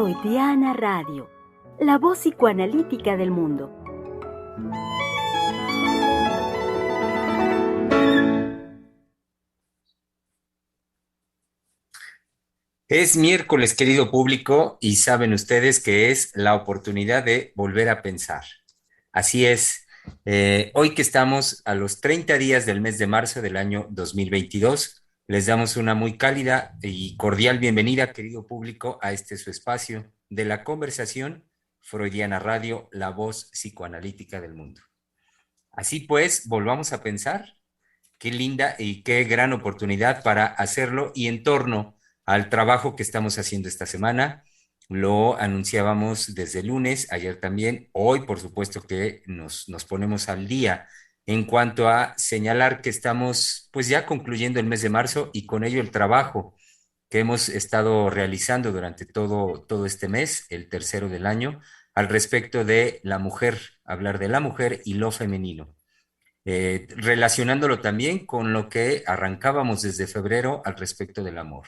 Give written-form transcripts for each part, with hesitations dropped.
Freudiana Radio, la voz psicoanalítica del mundo. Es miércoles, querido público, y saben ustedes que es la oportunidad de volver a pensar. Así es, hoy que estamos a los 30 días del mes de marzo del año 2022, les damos una muy cálida y cordial bienvenida, querido público, a este su espacio de la conversación Freudiana Radio, la voz psicoanalítica del mundo. Así pues, volvamos a pensar. Qué linda y qué gran oportunidad para hacerlo y en torno al trabajo que estamos haciendo esta semana. Lo anunciábamos desde el lunes, ayer también, hoy por supuesto que nos ponemos al día en cuanto a señalar que estamos pues ya concluyendo el mes de marzo y con ello el trabajo que hemos estado realizando durante todo este mes, el tercero del año, al respecto de la mujer, hablar de la mujer y lo femenino, relacionándolo también con lo que arrancábamos desde febrero al respecto del amor.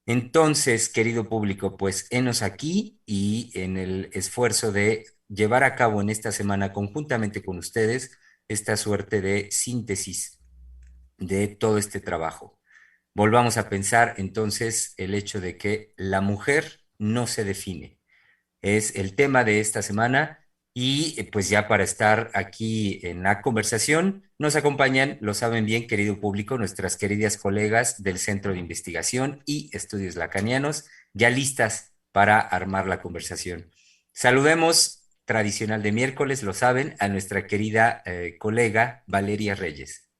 Entonces, querido público, pues henos aquí y en el esfuerzo de llevar a cabo en esta semana conjuntamente con ustedes esta suerte de síntesis de todo este trabajo. Volvamos a pensar entonces el hecho de que la mujer no se define. Es el tema de esta semana y pues ya para estar aquí en la conversación nos acompañan, lo saben bien, querido público, nuestras queridas colegas del Centro de Investigación y Estudios Lacanianos, ya listas para armar la conversación. Saludemos, tradicional de miércoles, lo saben, a nuestra querida colega Valeria Reyes.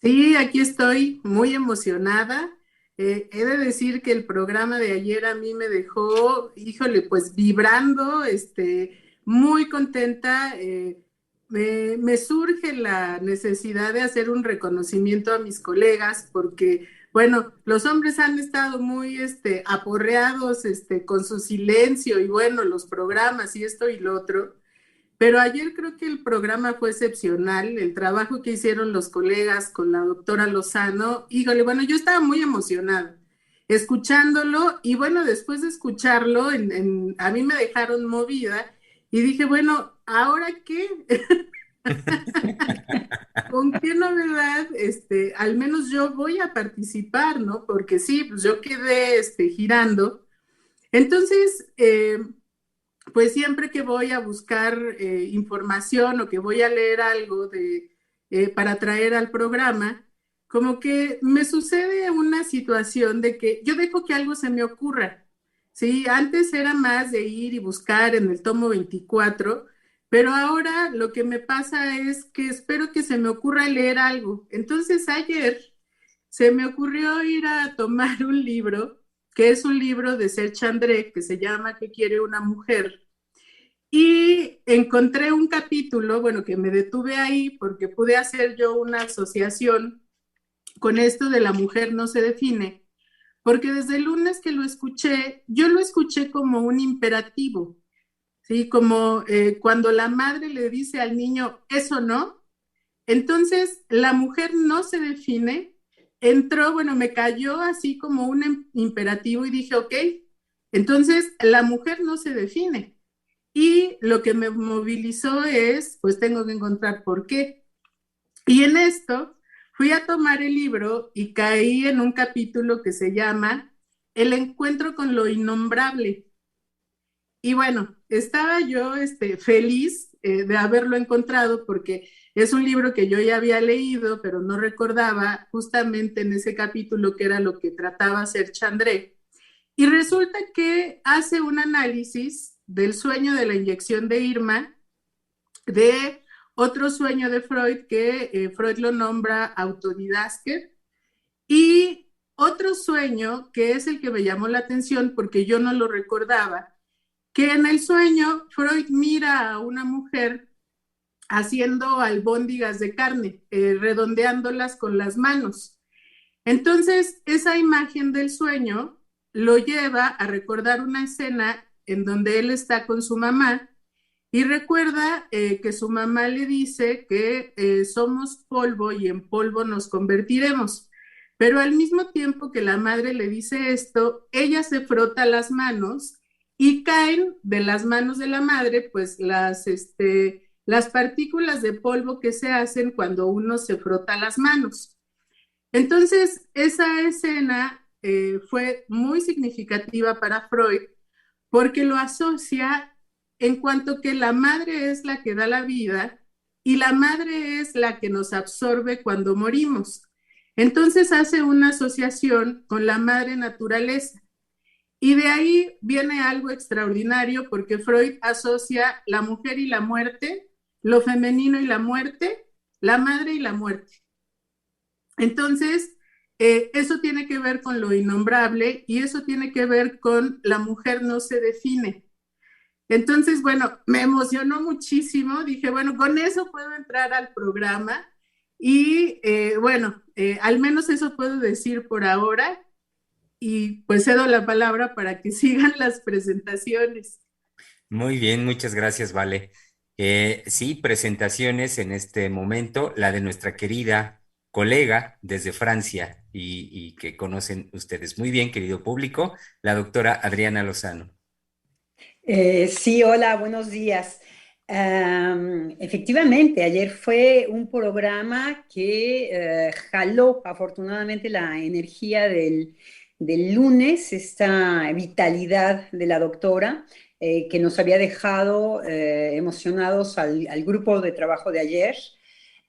Sí, aquí estoy muy emocionada. He de decir que el programa de ayer a mí me dejó, híjole, pues vibrando, muy contenta. Me surge la necesidad de hacer un reconocimiento a mis colegas porque, bueno, los hombres han estado muy, aporreados, con su silencio y bueno, los programas y esto y lo otro. Pero ayer creo que el programa fue excepcional, el trabajo que hicieron los colegas con la doctora Lozano, híjole, bueno, yo estaba muy emocionada escuchándolo y bueno, después de escucharlo, a mí me dejaron movida y dije, bueno, ¿ahora qué? ¿Con qué novedad? Al menos yo voy a participar, ¿no? Porque sí, pues yo quedé, girando. Entonces, pues siempre que voy a buscar información o que voy a leer algo para traer al programa, como que me sucede una situación de que yo dejo que algo se me ocurra. Sí, antes era más de ir y buscar en el tomo 24, pero ahora lo que me pasa es que espero que se me ocurra leer algo. Entonces ayer se me ocurrió ir a tomar un libro, que es un libro de Serge André, que se llama ¿Qué quiere una mujer? Y encontré un capítulo, bueno, que me detuve ahí porque pude hacer yo una asociación con esto de la mujer no se define, porque desde el lunes que lo escuché, yo lo escuché como un imperativo, ¿sí? Como cuando la madre le dice al niño, eso no, entonces la mujer no se define, entró, bueno, me cayó así como un imperativo y dije, ok, entonces la mujer no se define. Y lo que me movilizó es, pues tengo que encontrar por qué. Y en esto fui a tomar el libro y caí en un capítulo que se llama El encuentro con lo innombrable. Y bueno, estaba yo feliz de haberlo encontrado porque es un libro que yo ya había leído, pero no recordaba justamente en ese capítulo que era lo que trataba hacer Chandré. Y resulta que hace un análisis del sueño de la inyección de Irma, de otro sueño de Freud que Freud lo nombra autodidasker, y otro sueño que es el que me llamó la atención porque yo no lo recordaba, que en el sueño Freud mira a una mujer haciendo albóndigas de carne, redondeándolas con las manos. Entonces, esa imagen del sueño lo lleva a recordar una escena en donde él está con su mamá y recuerda que su mamá le dice que somos polvo y en polvo nos convertiremos. Pero al mismo tiempo que la madre le dice esto, ella se frota las manos y caen de las manos de la madre, pues las partículas de polvo que se hacen cuando uno se frota las manos. Entonces, esa escena fue muy significativa para Freud porque lo asocia en cuanto que la madre es la que da la vida y la madre es la que nos absorbe cuando morimos. Entonces hace una asociación con la madre naturaleza. Y de ahí viene algo extraordinario porque Freud asocia la mujer y la muerte, lo femenino y la muerte, la madre y la muerte. Entonces, eso tiene que ver con lo innombrable y eso tiene que ver con la mujer no se define. Entonces, bueno, me emocionó muchísimo. Dije, bueno, con eso puedo entrar al programa y bueno, al menos eso puedo decir por ahora y pues cedo la palabra para que sigan las presentaciones. Muy bien, muchas gracias, Vale. Sí, presentaciones en este momento, la de nuestra querida colega desde Francia y que conocen ustedes muy bien, querido público, la doctora Adriana Lozano. Sí, hola, buenos días. Efectivamente, ayer fue un programa que jaló afortunadamente la energía del lunes, esta vitalidad de la doctora, que nos había dejado emocionados al grupo de trabajo de ayer.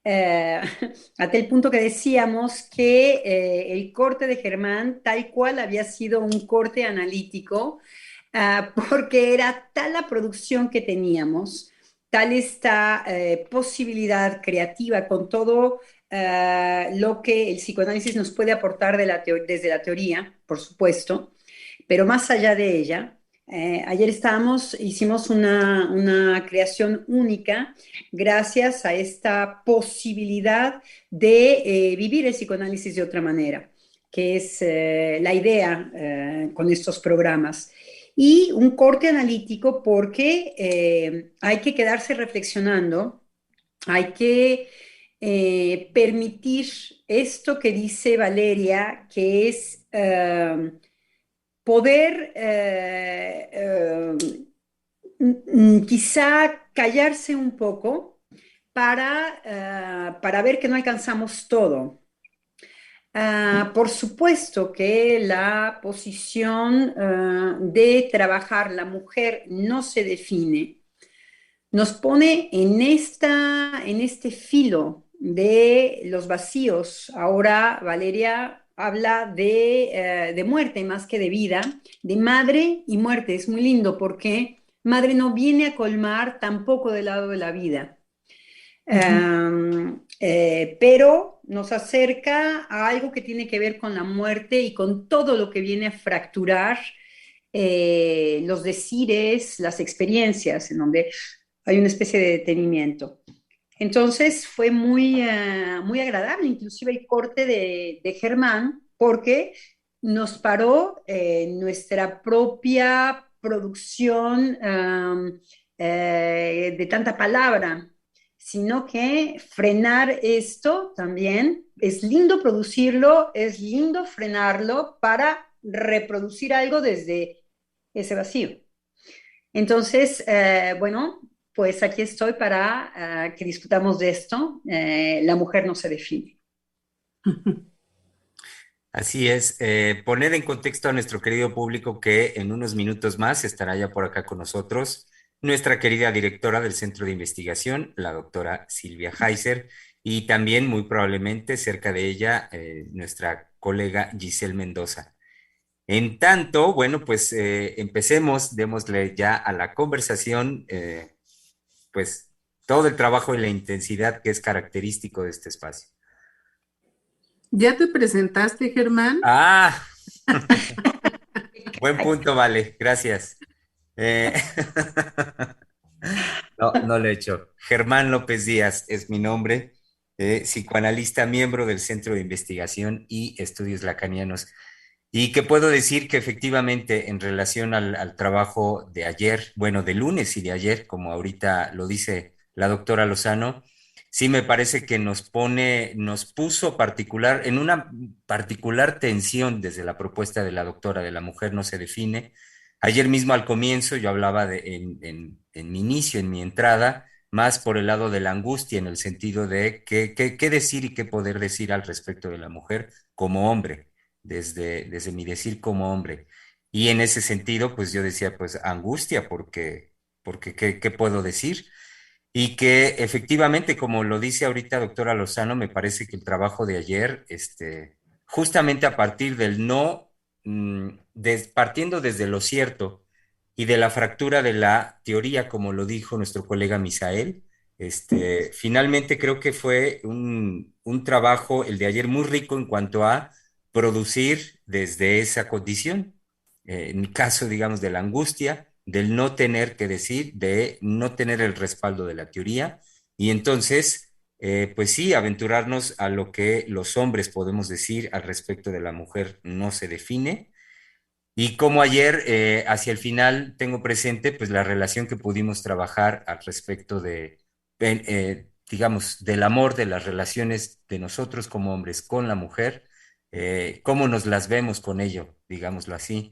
Eh, a tal punto que decíamos que el corte de Germán, tal cual había sido un corte analítico, porque era tal la producción que teníamos, tal esta posibilidad creativa con todo lo que el psicoanálisis nos puede aportar desde la teoría, por supuesto, pero más allá de ella. Ayer hicimos una creación única gracias a esta posibilidad de vivir el psicoanálisis de otra manera, que es la idea con estos programas. Y un corte analítico porque hay que quedarse reflexionando, hay que permitir esto que dice Valeria, que es poder quizá callarse un poco para ver que no alcanzamos todo. Por supuesto que la posición de trabajar la mujer no se define, nos pone en este filo de los vacíos. Ahora Valeria habla de muerte más que de vida, de madre y muerte. Es muy lindo porque madre no viene a colmar tampoco del lado de la vida. Pero nos acerca a algo que tiene que ver con la muerte y con todo lo que viene a fracturar los decires, las experiencias, en donde hay una especie de detenimiento. Entonces fue muy agradable, inclusive el corte de Germán, porque nos paró nuestra propia producción de tanta palabra, sino que frenar esto también, es lindo producirlo, es lindo frenarlo para reproducir algo desde ese vacío. Entonces, bueno, pues aquí estoy para que discutamos de esto. La mujer no se define. Así es, poner en contexto a nuestro querido público que en unos minutos más estará ya por acá con nosotros nuestra querida directora del Centro de Investigación, la doctora Silvia Heiser, y también muy probablemente cerca de ella nuestra colega Giselle Mendoza. En tanto, bueno, pues empecemos, démosle ya a la conversación, pues todo el trabajo y la intensidad que es característico de este espacio. ¿Ya te presentaste, Germán? Ah, buen punto, Vale, gracias. Eh, no, no lo he hecho. Germán López Díaz es mi nombre, psicoanalista, miembro del Centro de Investigación y Estudios Lacanianos. Y que puedo decir que efectivamente en relación al trabajo de ayer, bueno, de lunes y de ayer, como ahorita lo dice la doctora Lozano, sí me parece que nos puso en una particular tensión desde la propuesta de la doctora de la mujer no se define, Ayer mismo al comienzo yo hablaba en mi inicio, en mi entrada, más por el lado de la angustia, en el sentido de qué decir y qué poder decir al respecto de la mujer como hombre, desde mi decir como hombre. Y en ese sentido, pues yo decía, pues angustia, porque ¿qué puedo decir? Y que efectivamente, como lo dice ahorita doctora Lozano, me parece que el trabajo de ayer, justamente a partir del no, partiendo desde lo cierto y de la fractura de la teoría, como lo dijo nuestro colega Misael, finalmente creo que fue un trabajo, el de ayer, muy rico en cuanto a producir desde esa condición, en mi caso, digamos, de la angustia, del no tener que decir, de no tener el respaldo de la teoría, y entonces, pues sí, aventurarnos a lo que los hombres podemos decir al respecto de la mujer no se define. Y como ayer, hacia el final, tengo presente pues la relación que pudimos trabajar al respecto digamos, del amor, de las relaciones de nosotros como hombres con la mujer, cómo nos las vemos con ello, digámoslo así.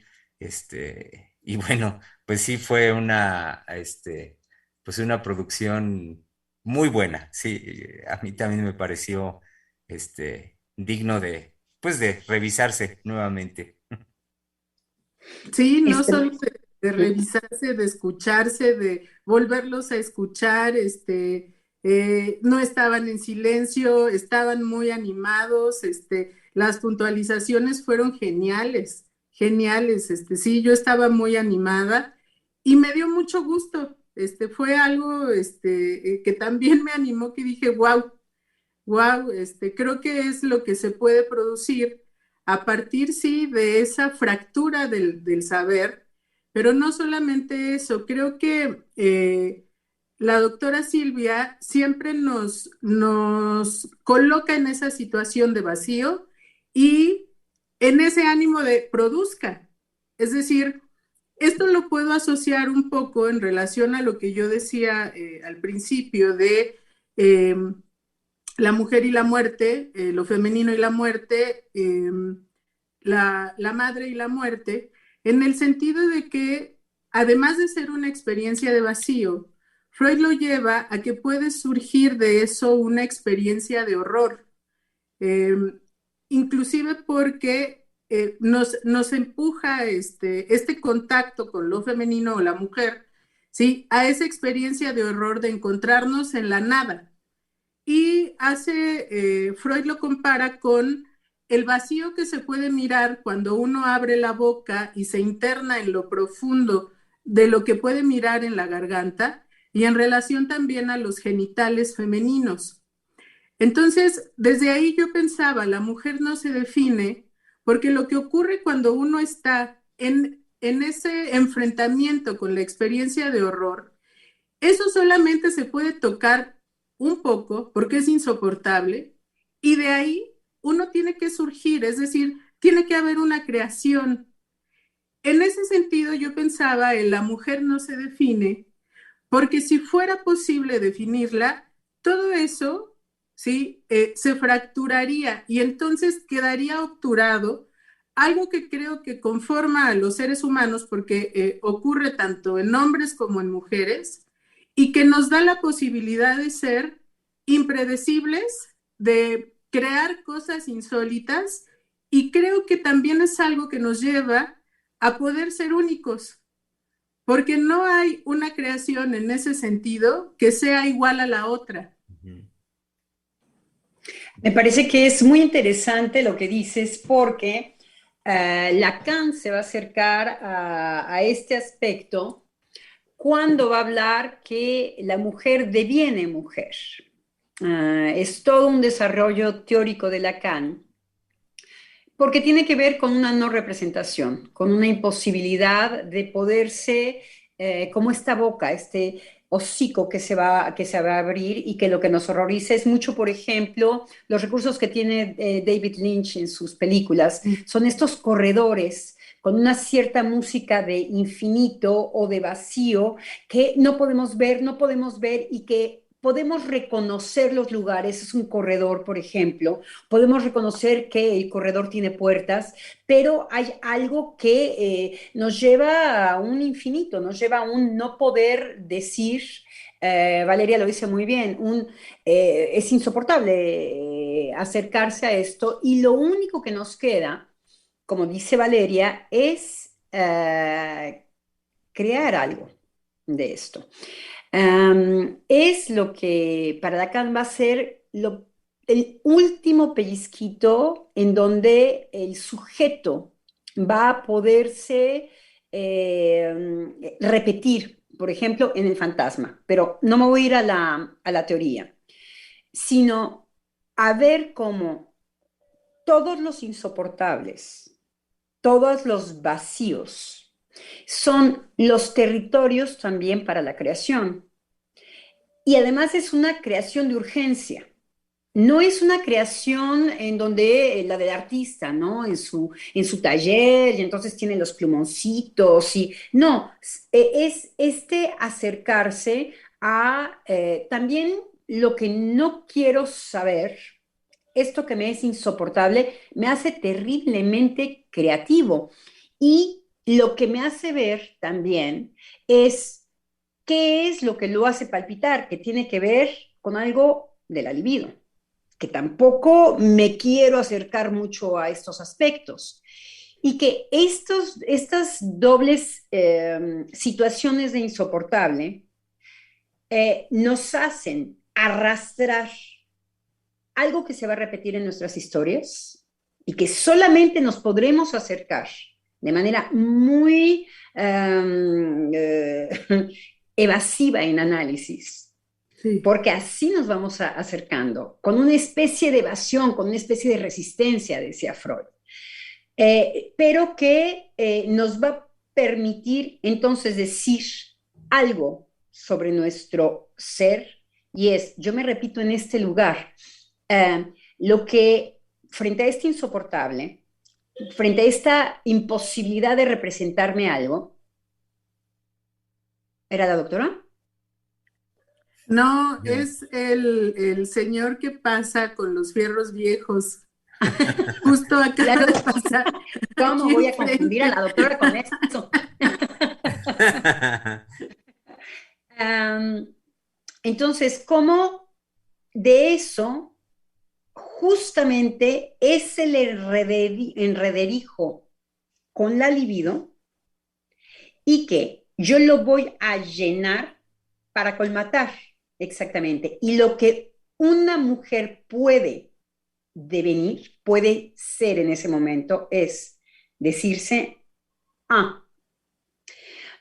Y bueno, pues sí fue pues una producción muy buena. Sí, a mí también me pareció, digno pues de revisarse nuevamente. Sí, no Este, solo de revisarse, de escucharse, de volverlos a escuchar, no estaban en silencio, estaban muy animados, las puntualizaciones fueron geniales, geniales, sí, yo estaba muy animada y me dio mucho gusto, fue algo, que también me animó, que dije, wow, wow, creo que es lo que se puede producir a partir, sí, de esa fractura del saber, pero no solamente eso, creo que la doctora Silvia siempre nos coloca en esa situación de vacío y en ese ánimo de produzca. Es decir, esto lo puedo asociar un poco en relación a lo que yo decía al principio de... la mujer y la muerte, lo femenino y la muerte, la madre y la muerte, en el sentido de que, además de ser una experiencia de vacío, Freud lo lleva a que puede surgir de eso una experiencia de horror, eh, inclusive porque nos empuja este contacto con lo femenino o la mujer, ¿sí? A esa experiencia de horror de encontrarnos en la nada. Y Freud lo compara con el vacío que se puede mirar cuando uno abre la boca y se interna en lo profundo de lo que puede mirar en la garganta y en relación también a los genitales femeninos. Entonces, desde ahí yo pensaba, la mujer no se define porque lo que ocurre cuando uno está en ese enfrentamiento con la experiencia de horror, eso solamente se puede tocar un poco porque es insoportable y de ahí uno tiene que surgir, es decir, tiene que haber una creación. En ese sentido yo pensaba en la mujer no se define porque si fuera posible definirla, todo eso, ¿sí? Se fracturaría y entonces quedaría obturado algo que creo que conforma a los seres humanos porque ocurre tanto en hombres como en mujeres y que nos da la posibilidad de ser impredecibles, de crear cosas insólitas y creo que también es algo que nos lleva a poder ser únicos, porque no hay una creación en ese sentido que sea igual a la otra. Me parece que es muy interesante lo que dices porque Lacan se va a acercar a este aspecto cuando va a hablar que la mujer deviene mujer. Es todo un desarrollo teórico de Lacan, porque tiene que ver con una no representación, con una imposibilidad de poderse, como esta boca, este hocico que se va a abrir y que lo que nos horroriza es mucho, por ejemplo, los recursos que tiene David Lynch en sus películas, son estos corredores con una cierta música de infinito o de vacío que no podemos ver y que podemos reconocer los lugares, es un corredor, por ejemplo, podemos reconocer que el corredor tiene puertas, pero hay algo que nos lleva a un infinito, nos lleva a un no poder decir, Valeria lo dice muy bien, es insoportable acercarse a esto y lo único que nos queda, como dice Valeria, es crear algo de esto. Es lo que para Lacan va a ser el último pellizquito en donde el sujeto va a poderse repetir, por ejemplo, en el fantasma, pero no me voy a ir a la teoría, sino a ver cómo todos los insoportables, todos los vacíos, son los territorios también para la creación. Y además es una creación de urgencia. No es una creación en donde la del artista, ¿no? En su taller, y entonces tiene los plumoncitos, y no, es este acercarse a también lo que no quiero saber, esto que me es insoportable, me hace terriblemente creativo. Y lo que me hace ver también es qué es lo que lo hace palpitar, que tiene que ver con algo de la libido, que tampoco me quiero acercar mucho a estos aspectos. Y que estas dobles situaciones de insoportable nos hacen arrastrar algo que se va a repetir en nuestras historias y que solamente nos podremos acercar de manera muy evasiva en análisis, Sí. porque así nos vamos acercando, con una especie de evasión, con una especie de resistencia, decía Freud, pero que nos va a permitir entonces decir algo sobre nuestro ser, y es, yo me repito en este lugar, lo que frente a este insoportable, frente a esta imposibilidad de representarme algo, ¿era la doctora? No, es el señor que pasa con los fierros viejos. Justo acaba Claro. de pasar ¿Cómo aquí voy a confundir a enfrente. la doctora con esto? Entonces, ¿cómo de eso justamente es el enrederijo con la libido y que yo lo voy a llenar para colmatar exactamente? Y lo que una mujer puede devenir, puede ser en ese momento, es decirse, ah,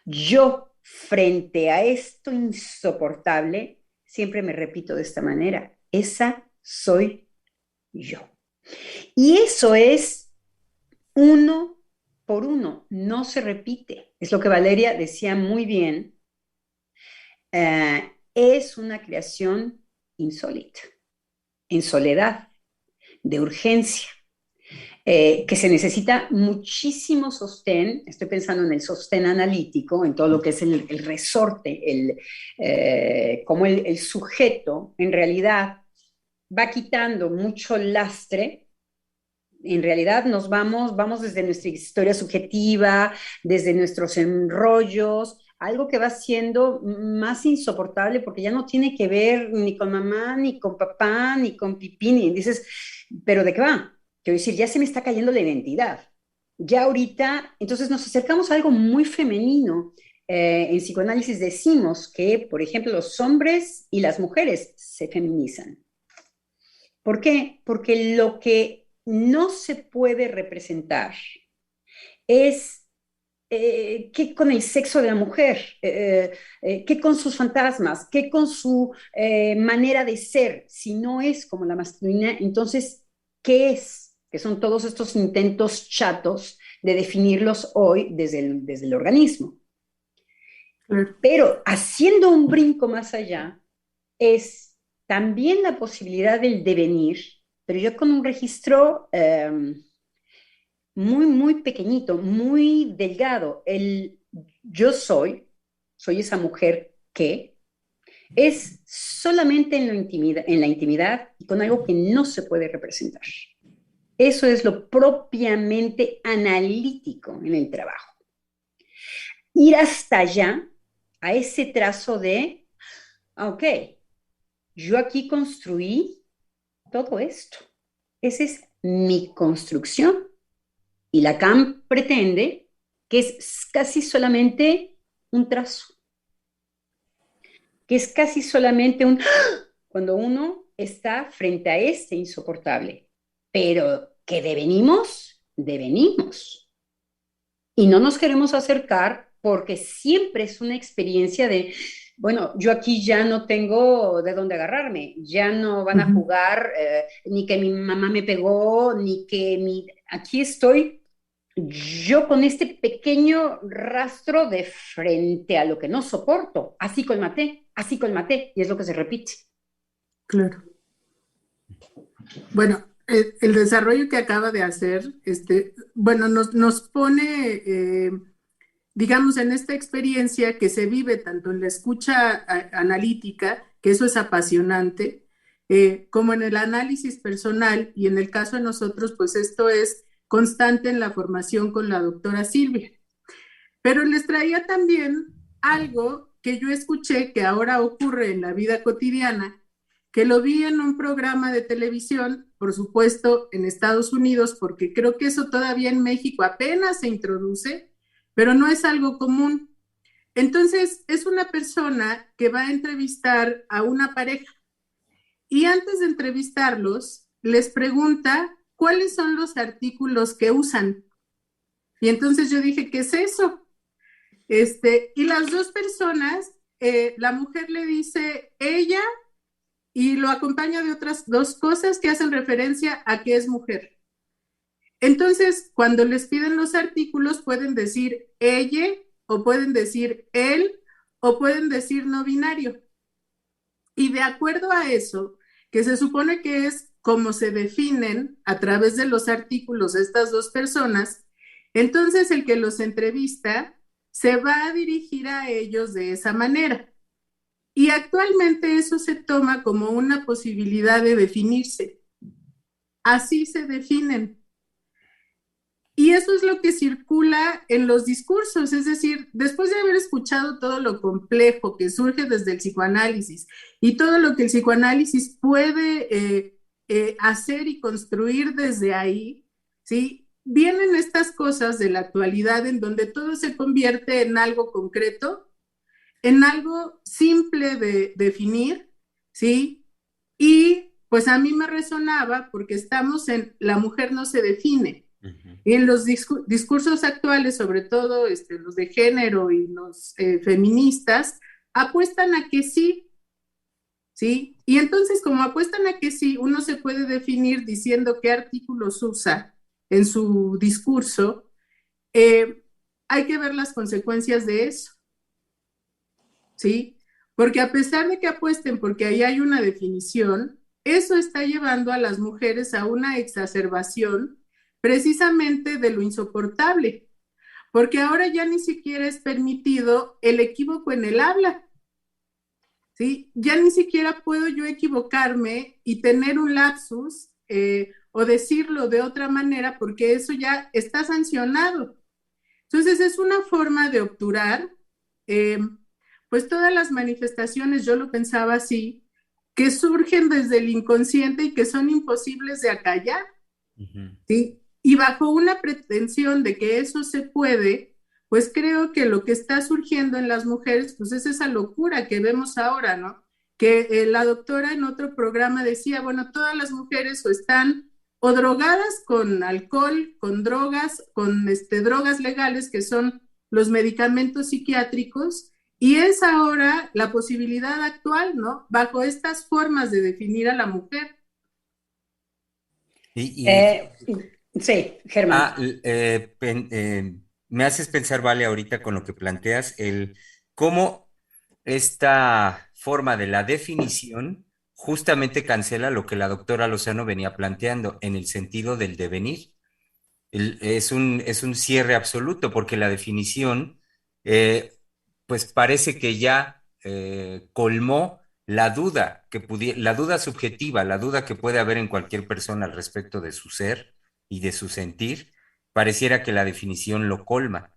yo frente a esto insoportable, siempre me repito de esta manera, esa soy yo. Y eso es uno por uno, no se repite. Es lo que Valeria decía muy bien. Es una creación insólita, en soledad, de urgencia, que se necesita muchísimo sostén. Estoy pensando en el sostén analítico, en todo lo que es el resorte, cómo el sujeto en realidad va quitando mucho lastre. En realidad vamos desde nuestra historia subjetiva, desde nuestros enrollos, algo que va siendo más insoportable porque ya no tiene que ver ni con mamá, ni con papá, ni con pipí, ni dices, ¿pero de qué va? Quiero decir, ya se me está cayendo la identidad. Ya ahorita, entonces nos acercamos a algo muy femenino. En psicoanálisis decimos que, por ejemplo, los hombres y las mujeres se feminizan. ¿Por qué? Porque lo que no se puede representar es qué con el sexo de la mujer, qué con sus fantasmas, qué con su manera de ser. Si no es como la masculina, entonces, ¿qué es? Que son todos estos intentos chatos de definirlos hoy desde el organismo. Pero haciendo un brinco más allá, es también la posibilidad del devenir, pero yo con un registro muy, muy pequeñito, muy delgado. Yo soy esa mujer que, Es solamente en la intimidad y con algo que no se puede representar. Eso es lo propiamente analítico en el trabajo. Ir hasta allá, a ese trazo de, ok, yo aquí construí todo esto. Esa es mi construcción. Y Lacan pretende que es casi solamente un trazo, que es casi solamente un... cuando uno está frente a este insoportable. Pero que devenimos, devenimos. Y no nos queremos acercar porque siempre es una experiencia de, bueno, yo aquí ya no tengo de dónde agarrarme, ya no van a jugar, ni que mi mamá me pegó, ni que mi... Aquí estoy yo con este pequeño rastro de frente a lo que no soporto, así colmaté, y es lo que se repite. Claro. Bueno, el desarrollo que acaba de hacer, bueno, nos pone, digamos, en esta experiencia que se vive tanto en la escucha analítica, que eso es apasionante, como en el análisis personal, y en el caso de nosotros, pues esto es constante en la formación con la doctora Silvia. Pero les traía también algo que yo escuché que ahora ocurre en la vida cotidiana, que lo vi en un programa de televisión, por supuesto en Estados Unidos, porque creo que eso todavía en México apenas se introduce, pero no es algo común. Entonces, es una persona que va a entrevistar a una pareja y antes de entrevistarlos, les pregunta cuáles son los artículos que usan. Y entonces yo dije, ¿qué es eso? Y las dos personas, la mujer le dice ella y lo acompaña de otras dos cosas que hacen referencia a que es mujer. Entonces, cuando les piden los artículos, pueden decir ella, o pueden decir él, o pueden decir no binario. Y de acuerdo a eso, que se supone que es como se definen a través de los artículos estas dos personas, entonces el que los entrevista se va a dirigir a ellos de esa manera. Y actualmente eso se toma como una posibilidad de definirse. Así se definen. Y eso es lo que circula en los discursos, es decir, después de haber escuchado todo lo complejo que surge desde el psicoanálisis y todo lo que el psicoanálisis puede hacer y construir desde ahí, ¿sí? Vienen estas cosas de la actualidad en donde todo se convierte en algo concreto, en algo simple de definir, ¿sí? Y pues a mí me resonaba porque estamos en la mujer no se define. Y en los discursos actuales, sobre todo los de género y los feministas, apuestan a que sí, ¿sí? Y entonces, como apuestan a que sí, uno se puede definir diciendo qué artículos usa en su discurso, hay que ver las consecuencias de eso, ¿sí? Porque a pesar de que apuesten porque ahí hay una definición, eso está llevando a las mujeres a una exacerbación precisamente de lo insoportable, porque ahora ya ni siquiera es permitido el equívoco en el habla, ¿sí? Ya ni siquiera puedo yo equivocarme y tener un lapsus o decirlo de otra manera porque eso ya está sancionado. Entonces es una forma de obturar, pues todas las manifestaciones, yo lo pensaba así, que surgen desde el inconsciente y que son imposibles de acallar, ¿sí? Y bajo una pretensión de que eso se puede, pues creo que lo que está surgiendo en las mujeres, pues es esa locura que vemos ahora, ¿no? Que la doctora en otro programa decía, bueno, todas las mujeres o están o drogadas con alcohol, con drogas, con drogas legales que son los medicamentos psiquiátricos, y es ahora la posibilidad actual, ¿no? Bajo estas formas de definir a la mujer. Sí, Germán. Me haces pensar, Vale, ahorita con lo que planteas, cómo esta forma de la definición justamente cancela lo que la doctora Lozano venía planteando en el sentido del devenir. Es un cierre absoluto porque la definición, pues parece que ya colmó la duda la duda subjetiva, la duda que puede haber en cualquier persona al respecto de su ser y de su sentir, pareciera que la definición lo colma.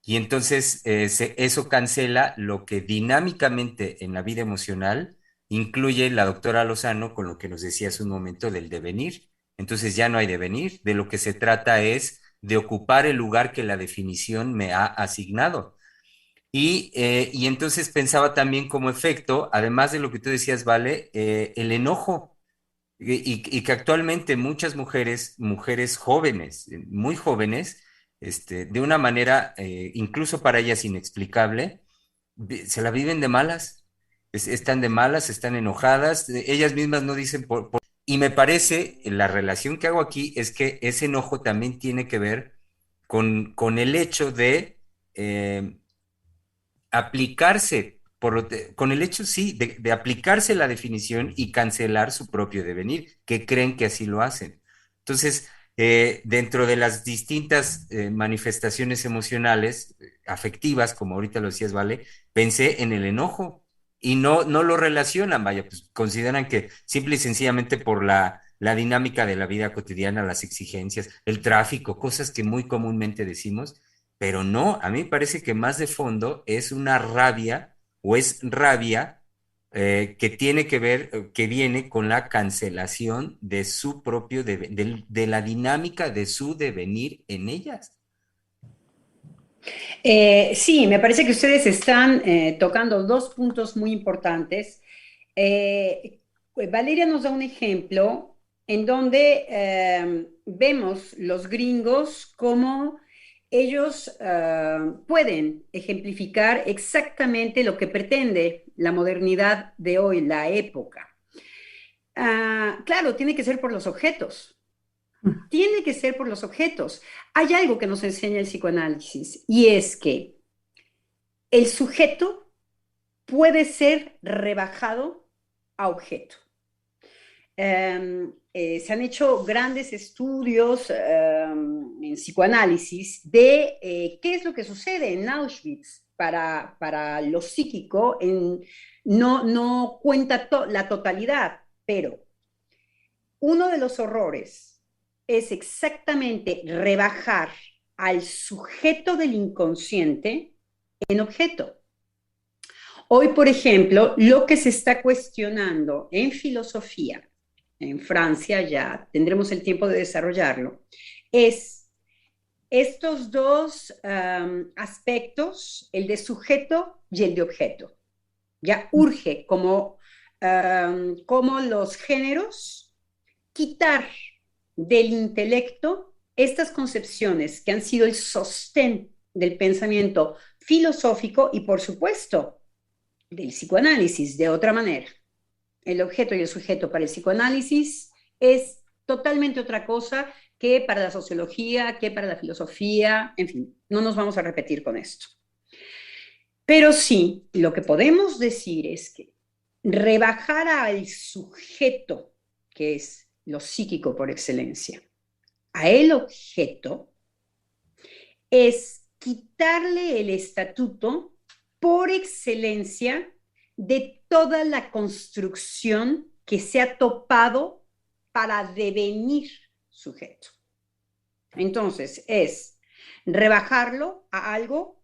Y entonces eso cancela lo que dinámicamente en la vida emocional incluye la doctora Lozano con lo que nos decía hace un momento del devenir. Entonces ya no hay devenir, de lo que se trata es de ocupar el lugar que la definición me ha asignado. Y entonces pensaba también como efecto, además de lo que tú decías, Vale, el enojo. Y que actualmente muchas mujeres jóvenes, muy jóvenes, de una manera incluso para ellas inexplicable, se la viven de malas. Están de malas, están enojadas, ellas mismas no dicen Y me parece, la relación que hago aquí es que ese enojo también tiene que ver con el hecho de eh, aplicarse, con el hecho, sí, de aplicarse la definición y cancelar su propio devenir, que creen que así lo hacen. Entonces, dentro de las distintas manifestaciones emocionales, afectivas, como ahorita lo decías, Vale, pensé en el enojo y no lo relacionan, vaya, pues consideran que simple y sencillamente por la dinámica de la vida cotidiana, las exigencias, el tráfico, cosas que muy comúnmente decimos, pero no, a mí me parece que más de fondo es una rabia o es rabia que tiene que ver, que viene con la cancelación de su propio, de la dinámica de su devenir en ellas. Sí, me parece que ustedes están tocando dos puntos muy importantes. Valeria nos da un ejemplo en donde vemos los gringos como ellos pueden ejemplificar exactamente lo que pretende la modernidad de hoy, la época. Claro, tiene que ser por los objetos. Tiene que ser por los objetos. Hay algo que nos enseña el psicoanálisis y es que el sujeto puede ser rebajado a objeto. Se han hecho grandes estudios en psicoanálisis de qué es lo que sucede en Auschwitz para lo psíquico. No cuenta la totalidad, pero uno de los horrores es exactamente rebajar al sujeto del inconsciente en objeto. Hoy, por ejemplo, lo que se está cuestionando en filosofía, en Francia ya tendremos el tiempo de desarrollarlo, es estos dos aspectos, el de sujeto y el de objeto. Ya urge como los géneros quitar del intelecto estas concepciones que han sido el sostén del pensamiento filosófico y, por supuesto, del psicoanálisis, de otra manera. El objeto y el sujeto para el psicoanálisis es totalmente otra cosa que para la sociología, que para la filosofía, en fin, no nos vamos a repetir con esto. Pero sí, lo que podemos decir es que rebajar al sujeto, que es lo psíquico por excelencia, a el objeto, es quitarle el estatuto por excelencia de toda la construcción que se ha topado para devenir sujeto. Entonces, es rebajarlo a algo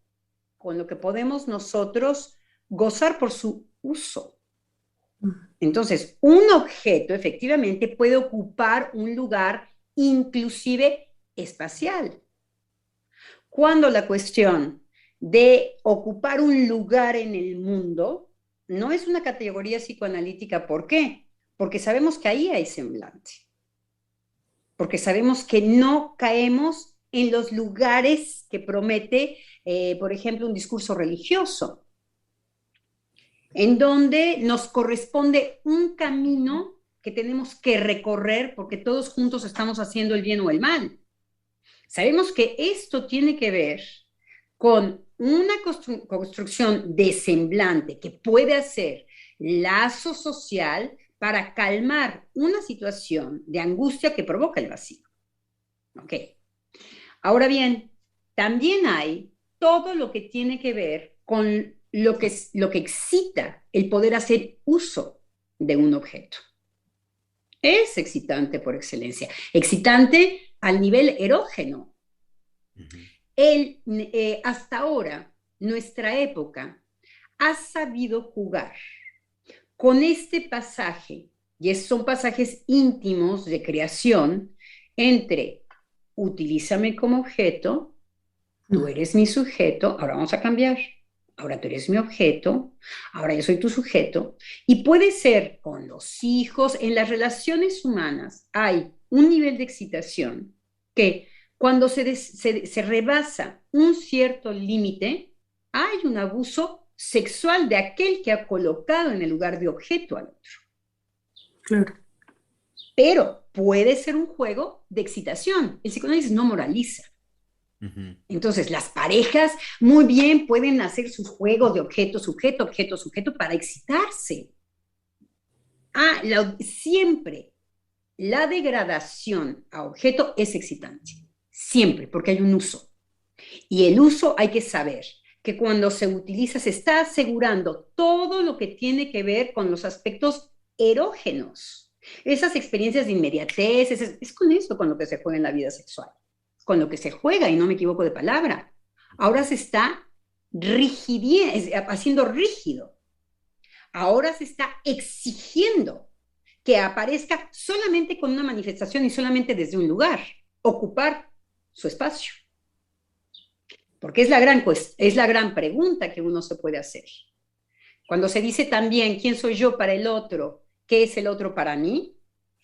con lo que podemos nosotros gozar por su uso. Entonces, un objeto efectivamente puede ocupar un lugar inclusive espacial. Cuando la cuestión de ocupar un lugar en el mundo no es una categoría psicoanalítica. ¿Por qué? Porque sabemos que ahí hay semblante. Porque sabemos que no caemos en los lugares que promete, por ejemplo, un discurso religioso, en donde nos corresponde un camino que tenemos que recorrer porque todos juntos estamos haciendo el bien o el mal. Sabemos que esto tiene que ver con una construcción de semblante que puede hacer lazo social para calmar una situación de angustia que provoca el vacío. ¿Ok? Ahora bien, también hay todo lo que tiene que ver con lo que excita el poder hacer uso de un objeto. Es excitante por excelencia. Excitante al nivel erógeno. Hasta ahora, nuestra época ha sabido jugar con este pasaje, y son pasajes íntimos de creación, entre utilízame como objeto, tú eres mi sujeto, ahora vamos a cambiar, ahora tú eres mi objeto, ahora yo soy tu sujeto, y puede ser con los hijos, en las relaciones humanas hay un nivel de excitación que cuando se rebasa un cierto límite, hay un abuso sexual de aquel que ha colocado en el lugar de objeto al otro. Claro. Pero puede ser un juego de excitación. El psicoanálisis no moraliza. Entonces, las parejas muy bien pueden hacer sus juegos de objeto, sujeto, objeto, sujeto para excitarse. Siempre la degradación a objeto es excitante. Siempre, porque hay un uso. Y el uso hay que saber que cuando se utiliza se está asegurando todo lo que tiene que ver con los aspectos erógenos. Esas experiencias de inmediatez, es con eso con lo que se juega en la vida sexual. Con lo que se juega, y no me equivoco de palabra. Ahora se está haciendo rígido. Ahora se está exigiendo que aparezca solamente con una manifestación y solamente desde un lugar, ocupar su espacio. Porque es la gran pregunta que uno se puede hacer. Cuando se dice también, ¿quién soy yo para el otro? ¿Qué es el otro para mí?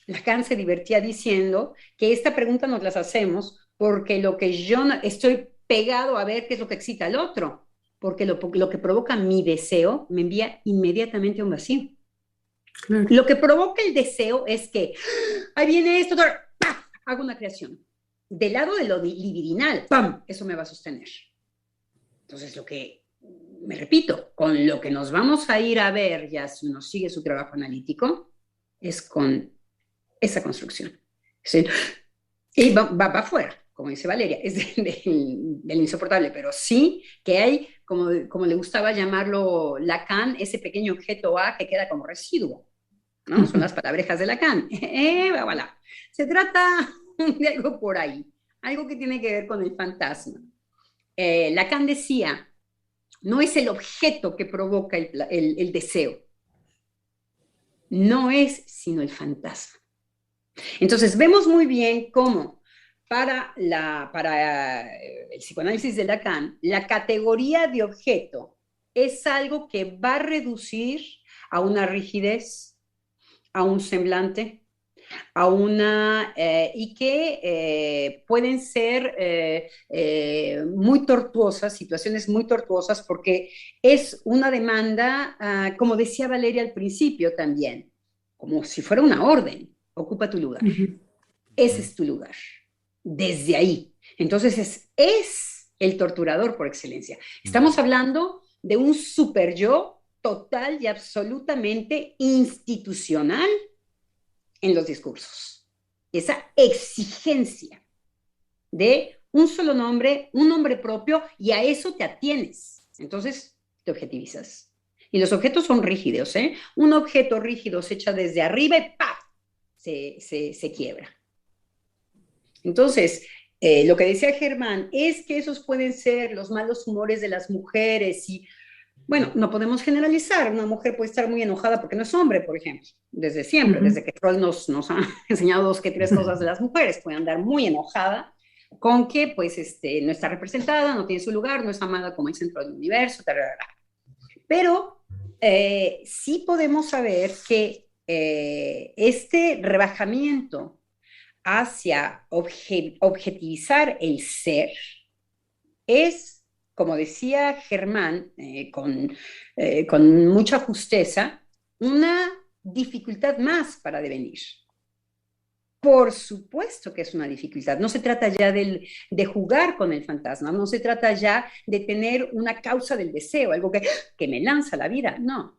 Lacan se divertía diciendo que esta pregunta nos las hacemos porque lo que yo estoy pegado a ver qué es lo que excita al otro, porque lo que provoca mi deseo me envía inmediatamente a un vacío. Claro. Lo que provoca el deseo es que, ahí viene esto, ¡paf! Hago una creación. Del lado de lo libidinal, ¡pam! Eso me va a sostener. Entonces, me repito, con lo que nos vamos a ir a ver, ya si uno sigue su trabajo analítico, es con esa construcción. ¿Sí? Y va afuera, como dice Valeria, es del insoportable, pero sí que hay, como le gustaba llamarlo Lacan, ese pequeño objeto A que queda como residuo, ¿no? Son las palabrejas de Lacan. Voilà. Se trata de algo por ahí, algo que tiene que ver con el fantasma. Lacan decía, no es el objeto que provoca el deseo, no es sino el fantasma. Entonces vemos muy bien cómo para el psicoanálisis de Lacan, la categoría de objeto es algo que va a reducir a una rigidez, a un semblante, y que pueden ser muy tortuosas, situaciones muy tortuosas, porque es una demanda, como decía Valeria al principio también, como si fuera una orden, ocupa tu lugar. Ese es tu lugar, desde ahí. Entonces es el torturador por excelencia. Estamos hablando de un super yo total y absolutamente institucional en los discursos. Esa exigencia de un solo nombre, un nombre propio, y a eso te atienes. Entonces te objetivizas. Y los objetos son rígidos, ¿eh? Un objeto rígido se echa desde arriba y ¡paf! Se quiebra. Entonces, lo que decía Germán es que esos pueden ser los malos humores de las mujeres y, bueno, no podemos generalizar. Una mujer puede estar muy enojada porque no es hombre, por ejemplo, desde siempre, desde que Freud nos ha enseñado 2 que 3 cosas de las mujeres. Puede andar muy enojada con que, pues, no está representada, no tiene su lugar, no es amada como el centro del universo, pero sí podemos saber que este rebajamiento hacia objetivizar el ser es, como decía Germán, con mucha justeza, una dificultad más para devenir. Por supuesto que es una dificultad. No se trata ya de jugar con el fantasma, no se trata ya de tener una causa del deseo, algo que me lanza la vida. No,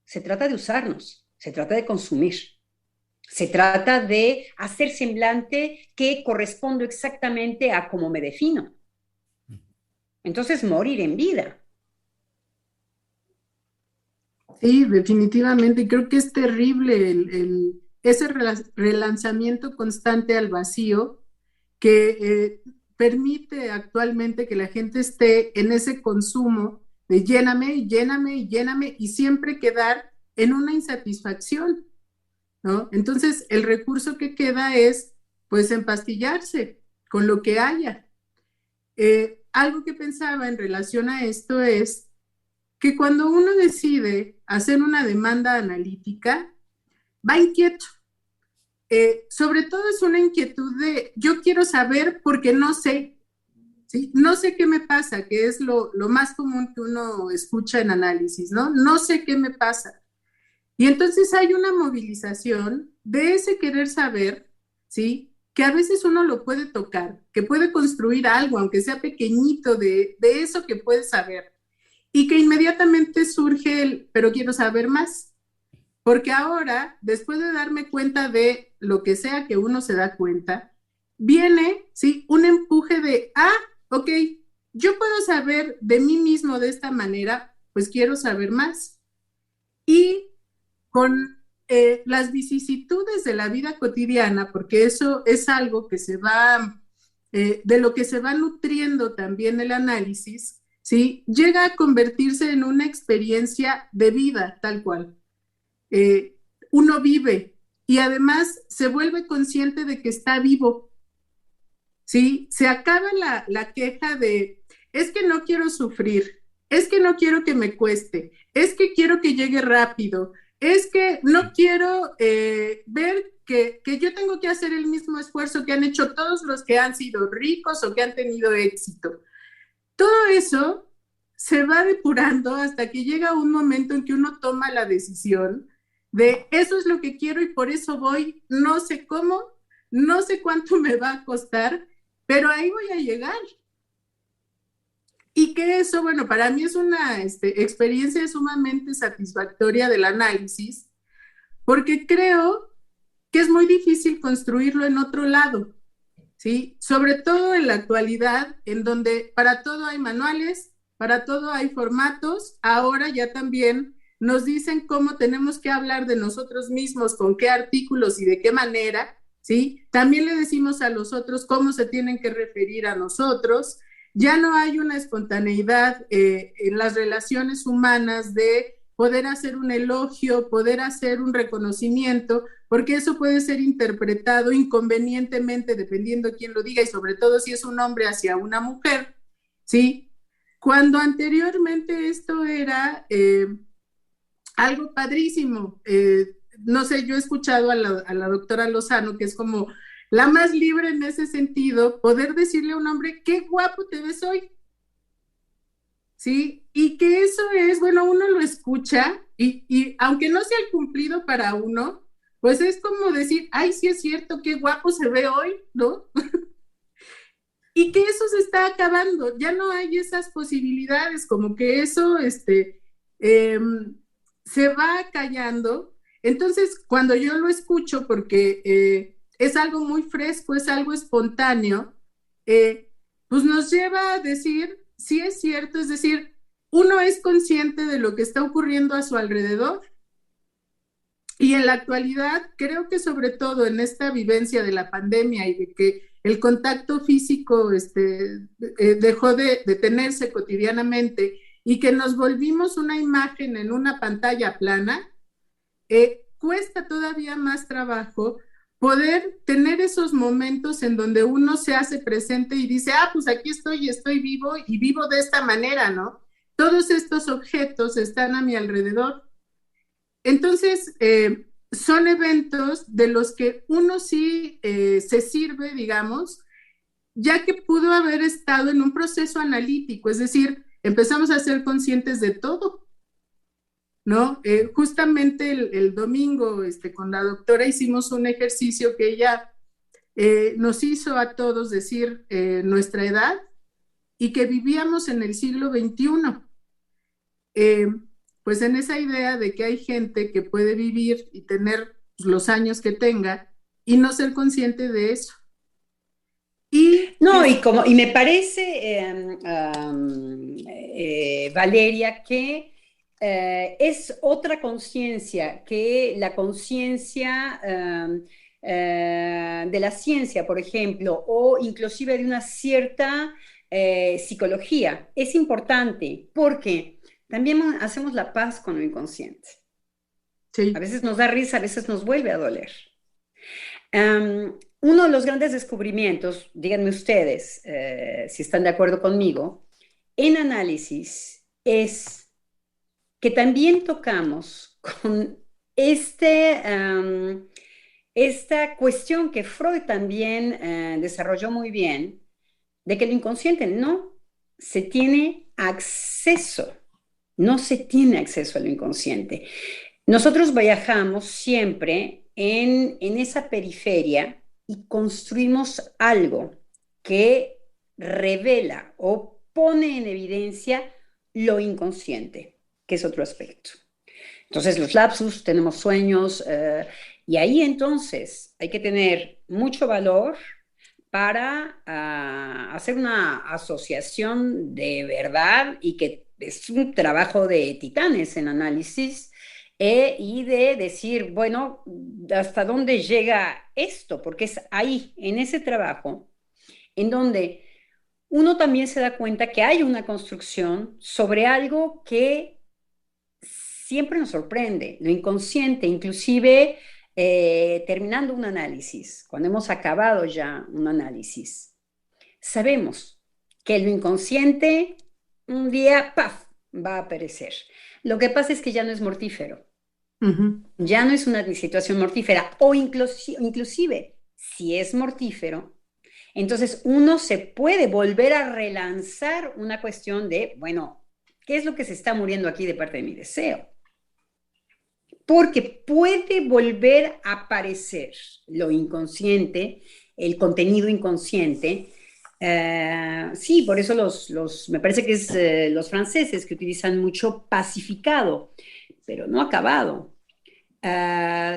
se trata de usarnos, se trata de consumir. Se trata de hacer semblante que corresponde exactamente a cómo me defino. Entonces, morir en vida. Sí, definitivamente. Y creo que es terrible ese relanzamiento constante al vacío que permite actualmente que la gente esté en ese consumo de lléname, y lléname y lléname y siempre quedar en una insatisfacción, ¿no? Entonces, el recurso que queda es, pues, empastillarse con lo que haya. Algo que pensaba en relación a esto es que cuando uno decide hacer una demanda analítica, va inquieto. Sobre todo es una inquietud de yo quiero saber porque no sé, ¿sí? No sé qué me pasa, que es lo más común que uno escucha en análisis, ¿no? No sé qué me pasa. Y entonces hay una movilización de ese querer saber, ¿sí? Que a veces uno lo puede tocar, que puede construir algo, aunque sea pequeñito, de eso que puede saber. Y que inmediatamente surge el, pero quiero saber más. Porque ahora, después de darme cuenta de lo que sea que uno se da cuenta, viene, ¿sí? Un empuje de, ok, yo puedo saber de mí mismo de esta manera, pues quiero saber más. Y con las vicisitudes de la vida cotidiana, porque eso es algo que se va, de lo que se va nutriendo también el análisis, ¿sí? Llega a convertirse en una experiencia de vida tal cual. Eh, Uno vive y además se vuelve consciente de que está vivo, ¿sí? Se acaba la queja de, es que no quiero sufrir, es que no quiero que me cueste, es que quiero que llegue rápido, es que no quiero ver que yo tengo que hacer el mismo esfuerzo que han hecho todos los que han sido ricos o que han tenido éxito. Todo eso se va depurando hasta que llega un momento en que uno toma la decisión de eso es lo que quiero y por eso voy, no sé cómo, no sé cuánto me va a costar, pero ahí voy a llegar. Y que eso, bueno, para mí es una experiencia sumamente satisfactoria del análisis, porque creo que es muy difícil construirlo en otro lado, ¿sí? Sobre todo en la actualidad, en donde para todo hay manuales, para todo hay formatos, ahora ya también nos dicen cómo tenemos que hablar de nosotros mismos, con qué artículos y de qué manera, ¿sí? También le decimos a los otros cómo se tienen que referir a nosotros. Ya no hay una espontaneidad en las relaciones humanas de poder hacer un elogio, poder hacer un reconocimiento, porque eso puede ser interpretado inconvenientemente dependiendo de quién lo diga y sobre todo si es un hombre hacia una mujer, ¿sí? Cuando anteriormente esto era algo padrísimo. No sé, yo he escuchado a la doctora Lozano, que es como la más libre en ese sentido, poder decirle a un hombre, qué guapo te ves hoy, ¿sí? Y que eso es, bueno, uno lo escucha y aunque no sea el cumplido para uno, pues es como decir, ay, sí es cierto, qué guapo se ve hoy, ¿no? Y que eso se está acabando, ya no hay esas posibilidades, como que eso eh, se va callando. Entonces, cuando yo lo escucho, porque es algo muy fresco, es algo espontáneo, pues nos lleva a decir, sí es cierto, es decir, uno es consciente de lo que está ocurriendo a su alrededor y en la actualidad creo que sobre todo en esta vivencia de la pandemia y de que el contacto físico dejó de tenerse cotidianamente y que nos volvimos una imagen en una pantalla plana, cuesta todavía más trabajo poder tener esos momentos en donde uno se hace presente y dice, pues aquí estoy vivo y vivo de esta manera, ¿no? Todos estos objetos están a mi alrededor. Entonces, son eventos de los que uno sí se sirve, digamos, ya que pudo haber estado en un proceso analítico, es decir, empezamos a ser conscientes de todo, ¿no? Justamente el domingo con la doctora hicimos un ejercicio que ella nos hizo a todos decir nuestra edad y que vivíamos en el siglo XXI. Eh, pues en esa idea de que hay gente que puede vivir y tener los años que tenga y no ser consciente de eso. Y No, es, y me parece, Valeria, que es otra conciencia que la conciencia de la ciencia, por ejemplo, o inclusive de una cierta psicología. Es importante porque también hacemos la paz con lo inconsciente. Sí. A veces nos da risa, a veces nos vuelve a doler. Uno de los grandes descubrimientos, díganme ustedes si están de acuerdo conmigo, en análisis es que también tocamos con esta cuestión que Freud también desarrolló muy bien, de que el inconsciente no se tiene acceso, no se tiene acceso al inconsciente. Nosotros viajamos siempre en esa periferia y construimos algo que revela o pone en evidencia lo inconsciente, que es otro aspecto. Entonces, los lapsus, tenemos sueños, y ahí entonces hay que tener mucho valor para hacer una asociación de verdad y que es un trabajo de titanes en análisis y de decir, bueno, ¿hasta dónde llega esto? Porque es ahí, en ese trabajo, en donde uno también se da cuenta que hay una construcción sobre algo que siempre nos sorprende, lo inconsciente, inclusive terminando un análisis, cuando hemos acabado ya un análisis, sabemos que lo inconsciente un día, ¡paf!, va a aparecer. Lo que pasa es que ya no es mortífero, ya no es una situación mortífera, o inclusive, si es mortífero, entonces uno se puede volver a relanzar una cuestión de, bueno, ¿qué es lo que se está muriendo aquí de parte de mi deseo? Porque puede volver a aparecer lo inconsciente, el contenido inconsciente. Sí, por eso me parece que es los franceses que utilizan mucho pacificado, pero no acabado.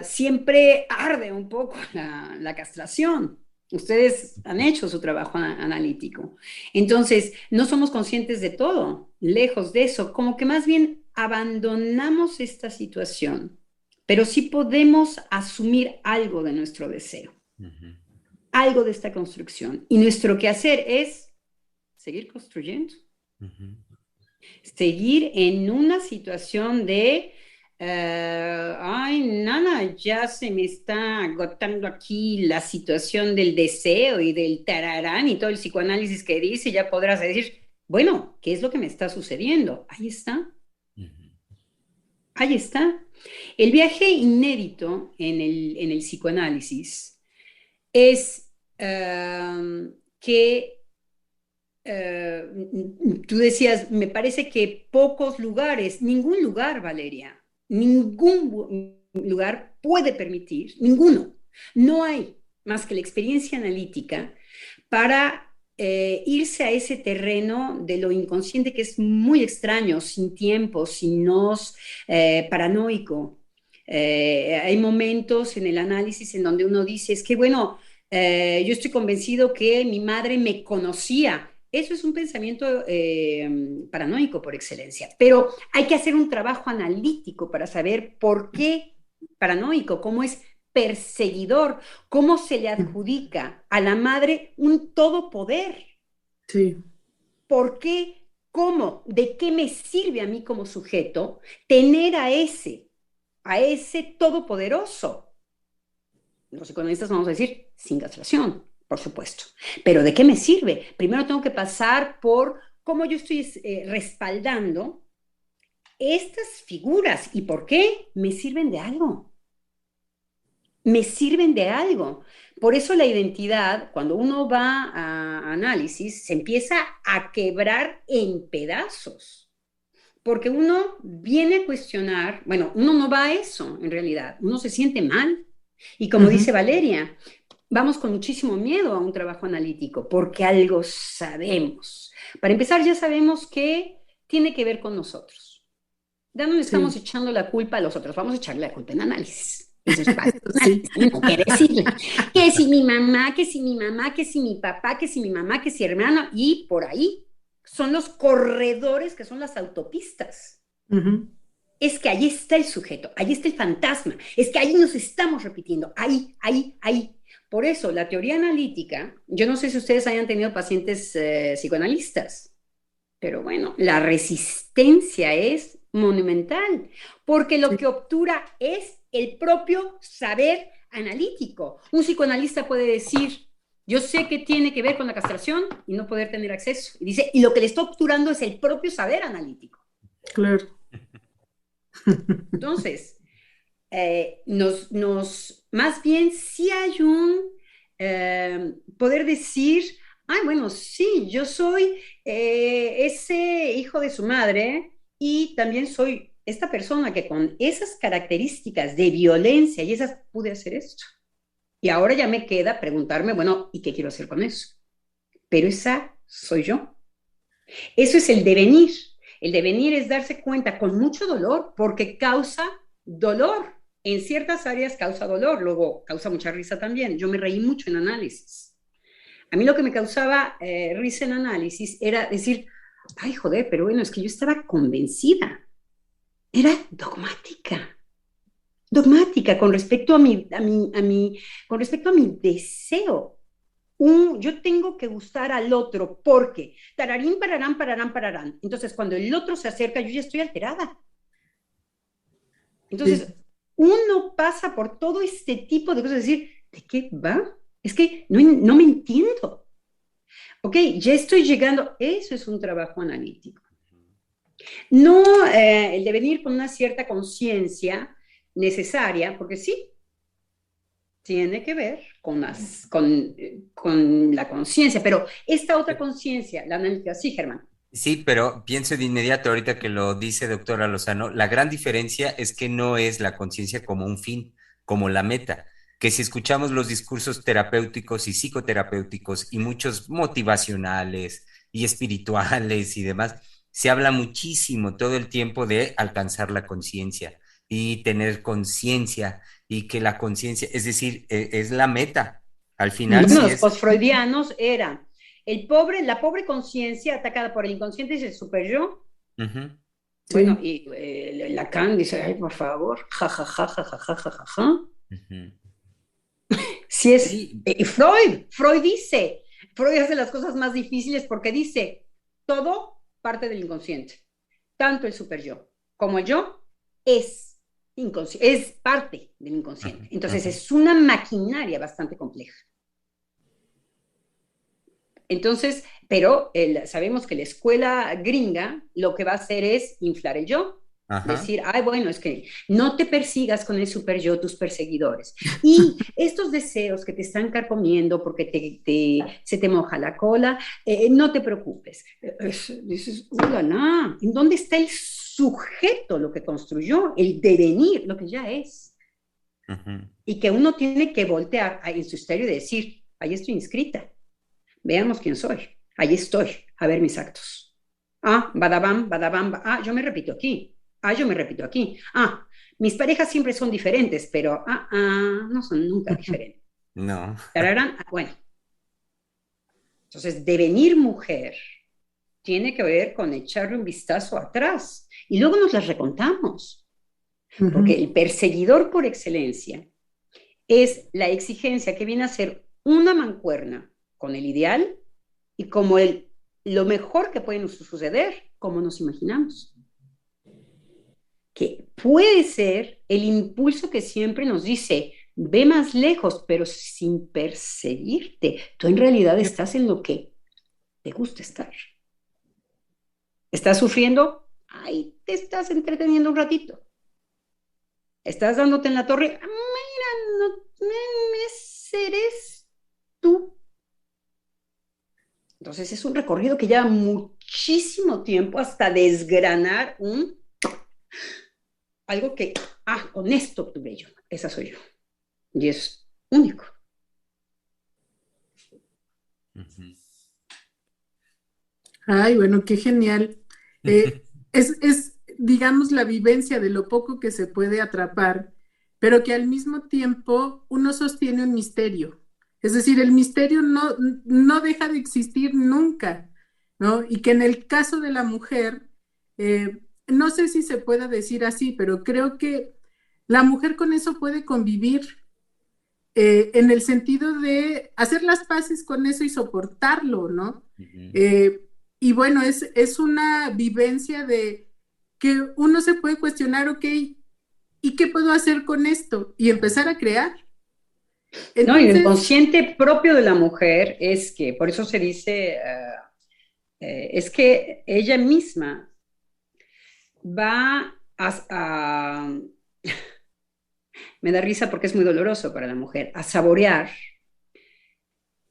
Siempre arde un poco la castración. Ustedes han hecho su trabajo analítico. Entonces, no somos conscientes de todo, lejos de eso, como que más bien abandonamos esta situación, pero sí podemos asumir algo de nuestro deseo, algo de esta construcción. Y nuestro quehacer es seguir construyendo, seguir en una situación de ay, nana, ya se me está agotando aquí la situación del deseo y del tararán y todo el psicoanálisis que dice, ya podrás decir, bueno, ¿qué es lo que me está sucediendo? Ahí está. Ahí está. El viaje inédito en el psicoanálisis es que tú decías, me parece que pocos lugares, ningún lugar, Valeria, ningún lugar puede permitir, ninguno, no hay más que la experiencia analítica para irse a ese terreno de lo inconsciente que es muy extraño, sin tiempo, sin nos, paranoico. Hay momentos en el análisis en donde uno dice, es que bueno, yo estoy convencido que mi madre me conocía. Eso es un pensamiento paranoico por excelencia, pero hay que hacer un trabajo analítico para saber por qué paranoico, cómo es perseguidor, cómo se le adjudica a la madre un todopoder. Sí. ¿Por qué? ¿Cómo? ¿De qué me sirve a mí como sujeto tener a ese todopoderoso? Los psicoanalistas vamos a decir, sin castración, por supuesto. Pero ¿de qué me sirve? Primero tengo que pasar por cómo yo estoy respaldando estas figuras. ¿Y por qué? Me sirven de algo. Me sirven de algo. Por eso la identidad, cuando uno va a análisis, se empieza a quebrar en pedazos. Porque uno viene a cuestionar, bueno, uno no va a eso en realidad, uno se siente mal. Y como dice Valeria, vamos con muchísimo miedo a un trabajo analítico, porque algo sabemos. Para empezar, ya sabemos que tiene que ver con nosotros. Ya no le estamos echando la culpa a los otros, vamos a echarle la culpa en análisis. Eso es fácil. No quiere decirle que si mi mamá, que si mi mamá, que si mi papá, que si mi mamá, que si hermano, y por ahí son los corredores que son las autopistas. es que ahí está el sujeto, ahí está el fantasma, es que ahí nos estamos repitiendo, ahí, ahí, ahí. Por eso, la teoría analítica, yo no sé si ustedes hayan tenido pacientes psicoanalistas, pero bueno, la resistencia es monumental, porque lo que obtura es el propio saber analítico. Un psicoanalista puede decir, yo sé que tiene que ver con la castración y no poder tener acceso. Y dice, y lo que le está obturando es el propio saber analítico. Claro. Entonces, más bien sí hay un poder decir, ay, bueno, sí, yo soy ese hijo de su madre y también soy esta persona que con esas características de violencia y esas pude hacer esto. Y ahora ya me queda preguntarme, bueno, ¿y qué quiero hacer con eso? Pero esa soy yo. Eso es el devenir. El devenir es darse cuenta con mucho dolor, porque causa dolor. En ciertas áreas causa dolor, luego causa mucha risa también. Yo me reí mucho en análisis. A mí lo que me causaba risa en análisis era decir, ay, joder, pero bueno, es que yo estaba convencida. Era dogmática con respecto con respecto a mi deseo. Yo tengo que gustar al otro porque tararín, pararán, pararán, pararán. Entonces, cuando el otro se acerca, yo ya estoy alterada. Entonces, uno pasa por todo este tipo de cosas, decir, ¿de qué va? Es que no me entiendo. Ok, ya estoy llegando. Eso es un trabajo analítico. No el de venir con una cierta conciencia necesaria, porque sí, tiene que ver con la conciencia, pero esta otra conciencia, la analítica, sí, Germán. Sí, pero pienso de inmediato ahorita que lo dice doctora Lozano, la gran diferencia es que no es la conciencia como un fin, como la meta, que si escuchamos los discursos terapéuticos y psicoterapéuticos y muchos motivacionales y espirituales y demás, se habla muchísimo todo el tiempo de alcanzar la conciencia y tener conciencia y que la conciencia, es decir, es la meta. Al final sí Los es. postfreudianos eran la pobre conciencia atacada por el inconsciente es el super yo. Ujú. Bueno, Sí. y Lacan dice, ay, por favor, ja, ja, ja, ja, ja, ja, ja, ja, ja. Ujú. Si es, Sí, y Freud hace las cosas más difíciles porque dice, todo parte del inconsciente, tanto el super yo como el yo es es parte del inconsciente. Entonces ujú. es una maquinaria bastante compleja. Entonces, pero sabemos que la escuela gringa lo que va a hacer es inflar el yo. Ajá. Decir, ay, bueno, es que no te persigas con el super yo, tus perseguidores. Y estos deseos que te están carcomiendo porque se te moja la cola, no te preocupes. Dices, no, ¿en dónde está el sujeto, lo que construyó, el devenir, lo que ya es? Ujú. Y que uno tiene que voltear en su estéreo y decir, ahí estoy inscrita. Veamos quién soy. Ahí estoy, a ver mis actos. Ah, badabam, badabam, yo me repito aquí. Ah, yo me repito aquí. Ah, mis parejas siempre son diferentes, pero no son nunca diferentes. No. Tararán, bueno. Entonces, devenir mujer tiene que ver con echarle un vistazo atrás y luego nos las recontamos. Porque el perseguidor por excelencia es la exigencia que viene a ser una mancuerna con el ideal y como lo mejor que puede suceder, como nos imaginamos. Que puede ser el impulso que siempre nos dice, ve más lejos, pero sin perseguirte. Tú en realidad estás en lo que te gusta estar. ¿Estás sufriendo? Ahí te estás entreteniendo un ratito. ¿Estás dándote en la torre? Mira, no eres tú. Entonces es un recorrido que lleva muchísimo tiempo hasta desgranar algo que, con esto obtuve yo, esa soy yo. Y es único. Ujú. Ay, bueno, qué genial. Digamos, la vivencia de lo poco que se puede atrapar, pero que al mismo tiempo uno sostiene un misterio. Es decir, el misterio no deja de existir nunca, ¿no? Y que en el caso de la mujer, no sé si se puede decir así, pero creo que la mujer con eso puede convivir en el sentido de hacer las paces con eso y soportarlo, ¿no? Ujú. Eh, y bueno, es una vivencia de que uno se puede cuestionar, ok, ¿y qué puedo hacer con esto? Y empezar a crear. No, y el Entonces, inconsciente propio de la mujer es que, por eso se dice, es que ella misma va a, me da risa porque es muy doloroso para la mujer, a saborear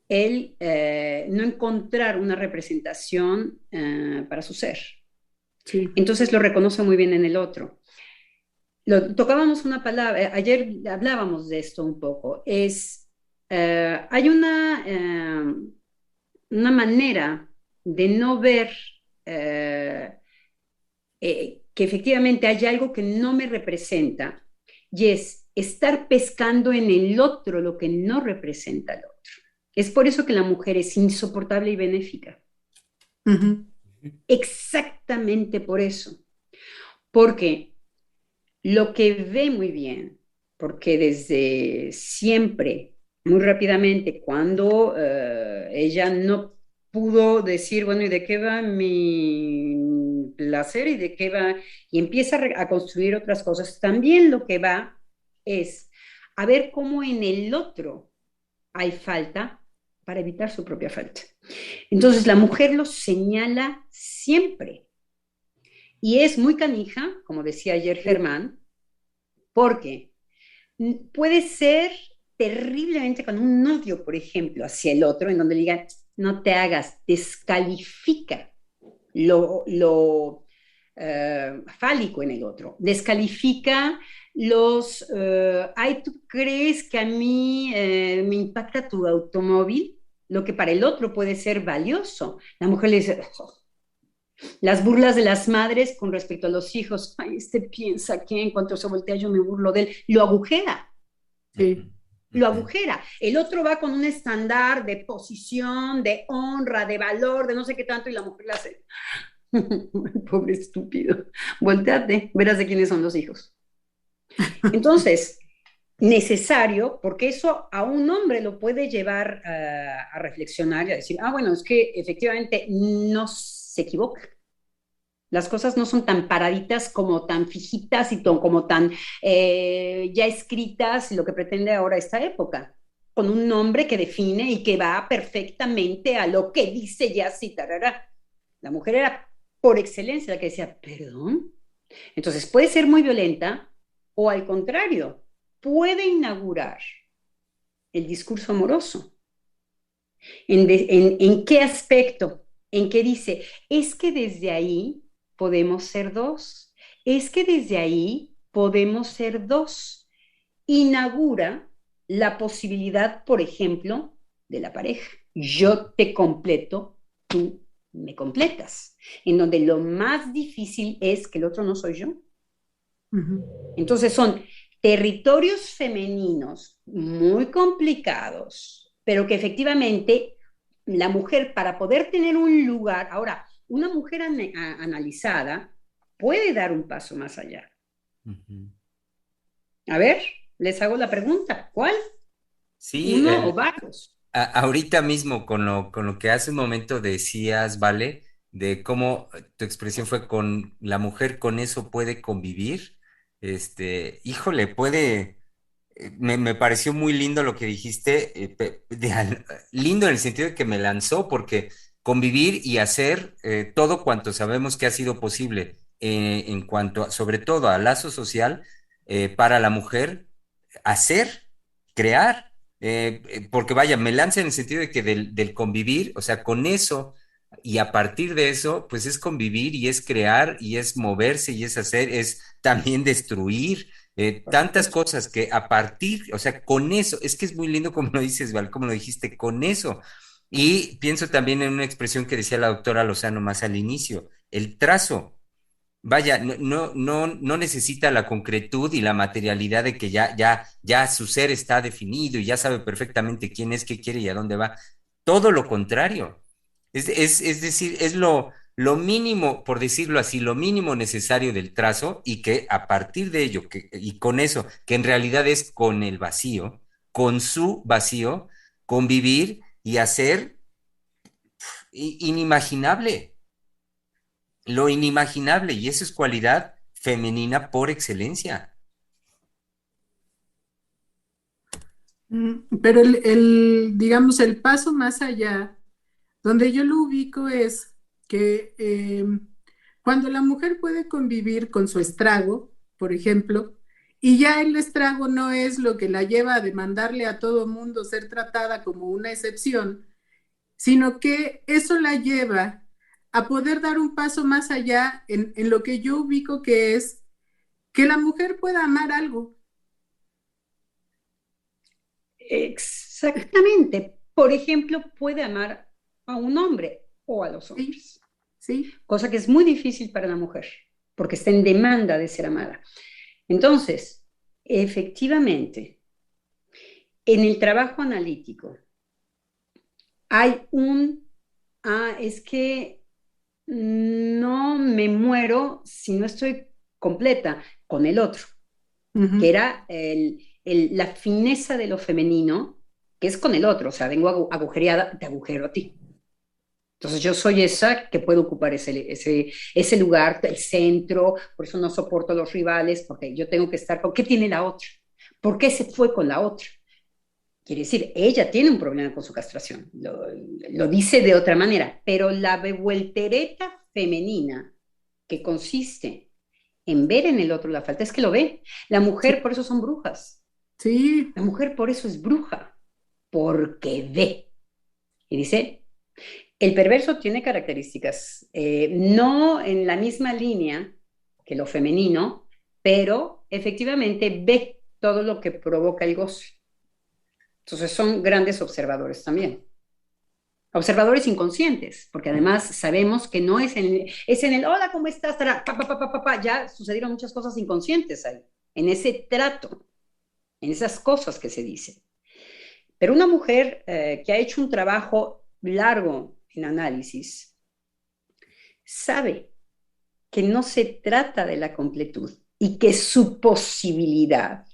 el no encontrar una representación para su ser. sí. Entonces lo reconoce muy bien en el otro. Tocábamos una palabra, ayer hablábamos de esto un poco, hay una manera de no ver que efectivamente hay algo que no me representa y es estar pescando en el otro lo que no representa al otro. Es por eso que la mujer es insoportable y benéfica. Ujú. Exactamente por eso. Porque lo que ve muy bien, porque desde siempre, muy rápidamente, cuando ella no pudo decir, bueno, ¿y de qué va mi placer? ¿Y de qué va? Y empieza a construir otras cosas. También lo que va es a ver cómo en el otro hay falta para evitar su propia falta. Entonces la mujer lo señala siempre. Y es muy canija, como decía ayer Germán, porque puede ser terriblemente con un odio, por ejemplo, hacia el otro, en donde le digan, no te hagas, descalifica lo fálico en el otro, descalifica ay, ¿tú crees que a mí me impacta tu automóvil? Lo que para el otro puede ser valioso. La mujer le dice, oh, las burlas de las madres con respecto a los hijos. Ay, este piensa que en cuanto se voltea yo me burlo de él. Lo agujera, Sí. lo agujera. El otro va con un estándar de posición, de honra, de valor, de no sé qué tanto, y la mujer le hace. Pobre estúpido. Volteate, verás de quiénes son los hijos. Entonces, necesario, porque eso a un hombre lo puede llevar a reflexionar y a decir, bueno, es que efectivamente no se equivoca. Las cosas no son tan paraditas como tan fijitas y como tan ya escritas, lo que pretende ahora esta época, con un nombre que define y que va perfectamente a lo que dice ya así, tarara. La mujer era por excelencia la que decía, perdón. Entonces puede ser muy violenta o al contrario, puede inaugurar el discurso amoroso. ¿En qué aspecto? ¿En qué dice? Es que desde ahí podemos ser dos. Es que desde ahí podemos ser dos. Inaugura la posibilidad, por ejemplo, de la pareja. Yo te completo, tú me completas. En donde lo más difícil es que el otro no soy yo. Ujú. Entonces son territorios femeninos muy complicados, pero que efectivamente la mujer para poder tener un lugar, ahora, una mujer analizada puede dar un paso más allá. Ujú. A ver, les hago la pregunta, ¿cuál? Sí, ¿Uno o varios? ahorita mismo con lo que hace un momento decías, ¿vale? De cómo tu expresión fue con la mujer con eso puede convivir. Híjole, me pareció muy lindo lo que dijiste, lindo en el sentido de que me lanzó, porque convivir y hacer todo cuanto sabemos que ha sido posible en cuanto, sobre todo a lazo social para la mujer, hacer, crear, porque vaya, me lanza en el sentido de que del convivir, o sea, con eso y a partir de eso, pues es convivir y es crear y es moverse y es hacer, es también destruir Por tantas supuesto. cosas que a partir, o sea, con eso, es que es muy lindo como lo dices, Val, como lo dijiste, con eso. Y pienso también en una expresión que decía la doctora Lozano más al inicio, el trazo. Vaya, no necesita la concretud y la materialidad de que ya su ser está definido y ya sabe perfectamente quién es, qué quiere y a dónde va. Todo lo contrario. Es decir, es lo mínimo, por decirlo así, lo mínimo necesario del trazo y que a partir de ello, y con eso, que en realidad es con el vacío, con su vacío, convivir y hacer inimaginable, lo inimaginable, y eso es cualidad femenina por excelencia. Pero digamos, el paso más allá, donde yo lo ubico es que cuando la mujer puede convivir con su estrago, por ejemplo, y ya el estrago no es lo que la lleva a demandarle a todo mundo ser tratada como una excepción, sino que eso la lleva a poder dar un paso más allá en lo que yo ubico que es que la mujer pueda amar algo. Exactamente. Por ejemplo, puede amar a un hombre o a los Sí, hombres, sí. cosa que es muy difícil para la mujer, porque está en demanda de ser amada. Entonces, efectivamente, en el trabajo analítico hay es que no me muero si no estoy completa con el otro, que Ujú. era la fineza de lo femenino, que es con el otro, o sea, vengo agujereada, te agujero a ti. Entonces yo soy esa que puede ocupar ese lugar, el centro, por eso no soporto a los rivales, porque yo tengo que estar con, ¿qué tiene la otra? ¿Por qué se fue con la otra? Quiere decir, ella tiene un problema con su castración, lo dice de otra manera, pero la voltereta femenina que consiste en ver en el otro la falta, es que lo ve. La Sí, mujer por eso son brujas, sí, la mujer por eso es bruja, porque ve. Y dice, el perverso tiene características, no en la misma línea que lo femenino, pero efectivamente ve todo lo que provoca el gozo. Entonces son grandes observadores también. Observadores inconscientes, porque además sabemos que no es en el hola, ¿cómo estás? Pa, pa, pa, pa, pa, pa. Ya sucedieron muchas cosas inconscientes ahí, en ese trato, en esas cosas que se dicen. Pero una mujer que ha hecho un trabajo largo en análisis sabe que no se trata de la completud y que su posibilidad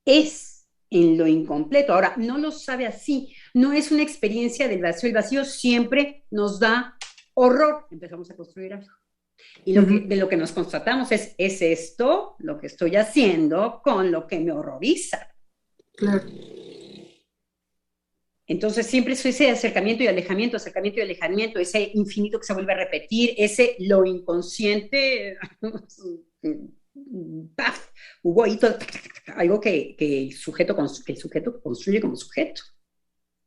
es en lo incompleto. Ahora, no lo sabe así, no es una experiencia del vacío. El vacío siempre nos da horror. Empezamos a construir algo. Y ujú, de lo que nos constatamos es esto lo que estoy haciendo con lo que me horroriza. claro. Entonces siempre es ese acercamiento y alejamiento, ese infinito que se vuelve a repetir, ese lo inconsciente, ¡paf! Hubo ahí todo, algo que el sujeto construye como sujeto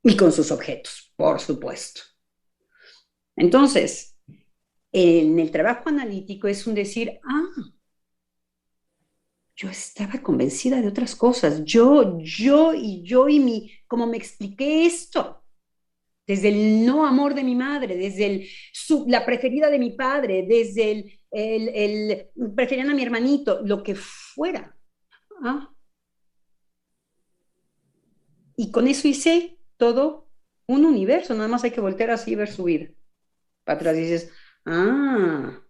y con sus objetos, por supuesto. Entonces, en el trabajo analítico es un decir, yo estaba convencida de otras cosas, como me expliqué esto, desde el no amor de mi madre, desde la preferida de mi padre, desde preferían a mi hermanito, lo que fuera. ¿Ah? Y con eso hice todo un universo, nada más hay que voltear así y ver su vida. Para atrás dices, ah,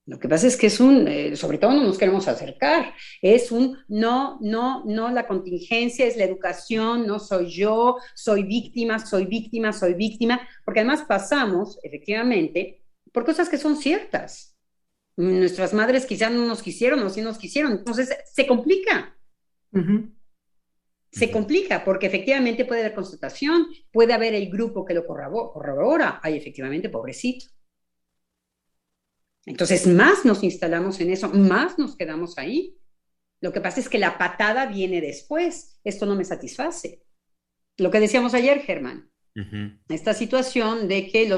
lo que pasa es que sobre todo no nos queremos acercar, es un no, no, no, la contingencia es la educación, no soy yo, soy víctima, soy víctima, soy víctima, porque además pasamos, efectivamente, por cosas que son ciertas. Nuestras madres quizás no nos quisieron o sí nos quisieron, entonces Ujú. se complica, porque efectivamente puede haber constatación, puede haber el grupo que lo corrobora, hay efectivamente, pobrecito. Entonces, más nos instalamos en eso, más nos quedamos ahí. Lo que pasa es que la patada viene después. Esto no me satisface. Lo que decíamos ayer, Germán, Ujú, esta situación de que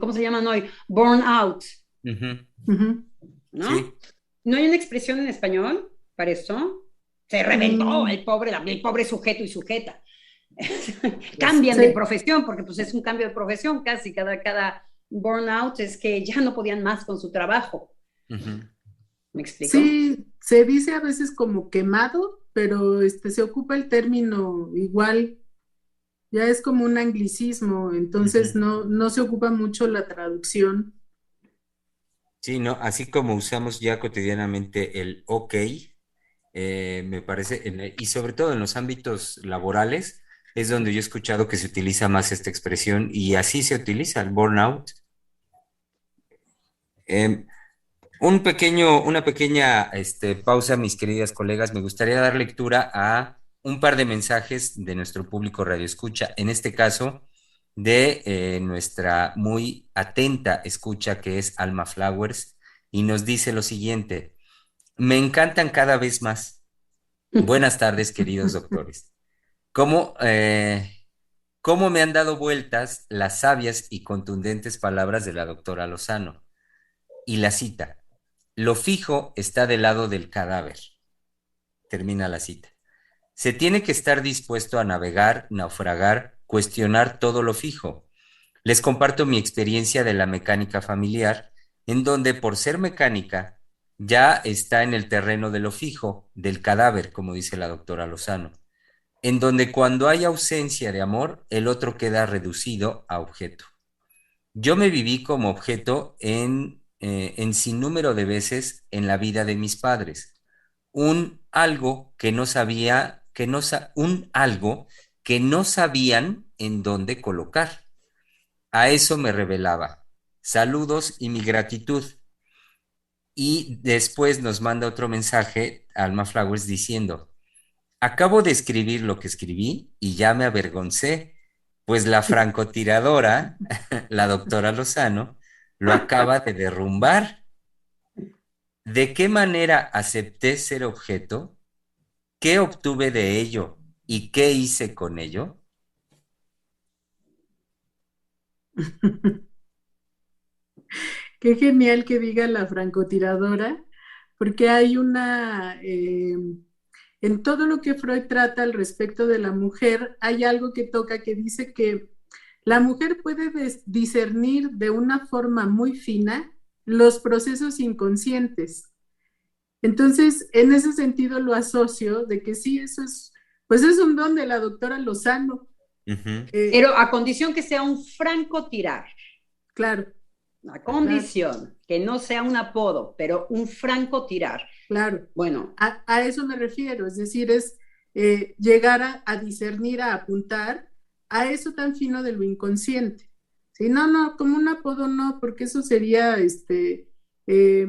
¿cómo se llaman hoy? Burnout, ujú. Ujú. ¿no? Sí, ¿No hay una expresión en español para esto? Se reventó Mm, el pobre sujeto y sujeta. pues, Cambian de sí, profesión, porque pues es un cambio de profesión casi, cada burnout es que ya no podían más con su trabajo. ujú. ¿Me explico? sí, se dice a veces como quemado, pero se ocupa el término igual. ya es como un anglicismo, entonces Ujú. no se ocupa mucho la traducción. Sí, ¿no? Así como usamos ya cotidianamente el ok, me parece, y sobre todo en los ámbitos laborales, es donde yo he escuchado que se utiliza más esta expresión y así se utiliza el burnout. Em, una pequeña pausa, mis queridas colegas. Me gustaría dar lectura a un par de mensajes de nuestro público Radio Escucha, en este caso de nuestra muy atenta escucha que es Alma Flowers, y nos dice lo siguiente: me encantan cada vez más. Buenas tardes, queridos doctores. ¿Cómo, cómo me han dado vueltas las sabias y contundentes palabras de la doctora Lozano? Y la cita: lo fijo está del lado del cadáver. Termina la cita. Se tiene que estar dispuesto a navegar, naufragar, cuestionar todo lo fijo. Les comparto mi experiencia de la mecánica familiar, en donde por ser mecánica ya está en el terreno de lo fijo, del cadáver, como dice la doctora Lozano, en donde cuando hay ausencia de amor, el otro queda reducido a objeto. Yo me viví como objeto en sinnúmero de veces en la vida de mis padres. Un algo que no sabía, un algo que no sabían en dónde colocar. A eso me revelaba. Saludos y mi gratitud. Y después nos manda otro mensaje, Alma Flowers, diciendo: acabo de escribir lo que escribí y ya me avergoncé, pues la francotiradora, la doctora Lozano, lo acaba de derrumbar. ¿De qué manera acepté ser objeto? ¿Qué obtuve de ello? ¿Y qué hice con ello? Qué genial que diga la francotiradora, porque hay en todo lo que Freud trata al respecto de la mujer, hay algo que toca que dice que la mujer puede discernir de una forma muy fina los procesos inconscientes. Entonces, en ese sentido lo asocio de que sí, eso es, pues es un don de la doctora Lozano. Ujú. Pero a condición que sea un francotirar. Claro, A claro, condición que no sea un apodo, pero un francotirar. claro. Bueno, A eso me refiero, es decir, es llegar a discernir, a apuntar a eso tan fino de lo inconsciente. Sí, no, como un apodo no, porque eso sería eh,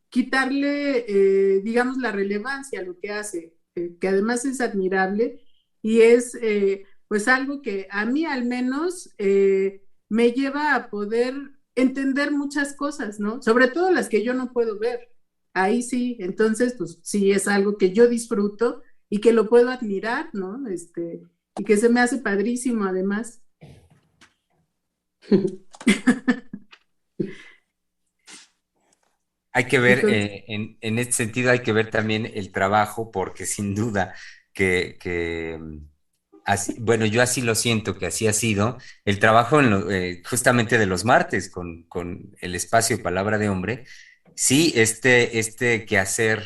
quitarle, digamos, la relevancia a lo que hace, que además es admirable y es pues algo que a mí al menos me lleva a poder entender muchas cosas, ¿no? Sobre todo las que yo no puedo ver. Ahí sí, entonces, pues sí es algo que yo disfruto y que lo puedo admirar, ¿no? Y que se me hace padrísimo además. Hay que ver, Entonces, en este sentido, hay que ver también el trabajo, porque sin duda bueno, yo así lo siento, que así ha sido el trabajo justamente de los martes con el espacio Palabra de Hombre. Sí, este quehacer,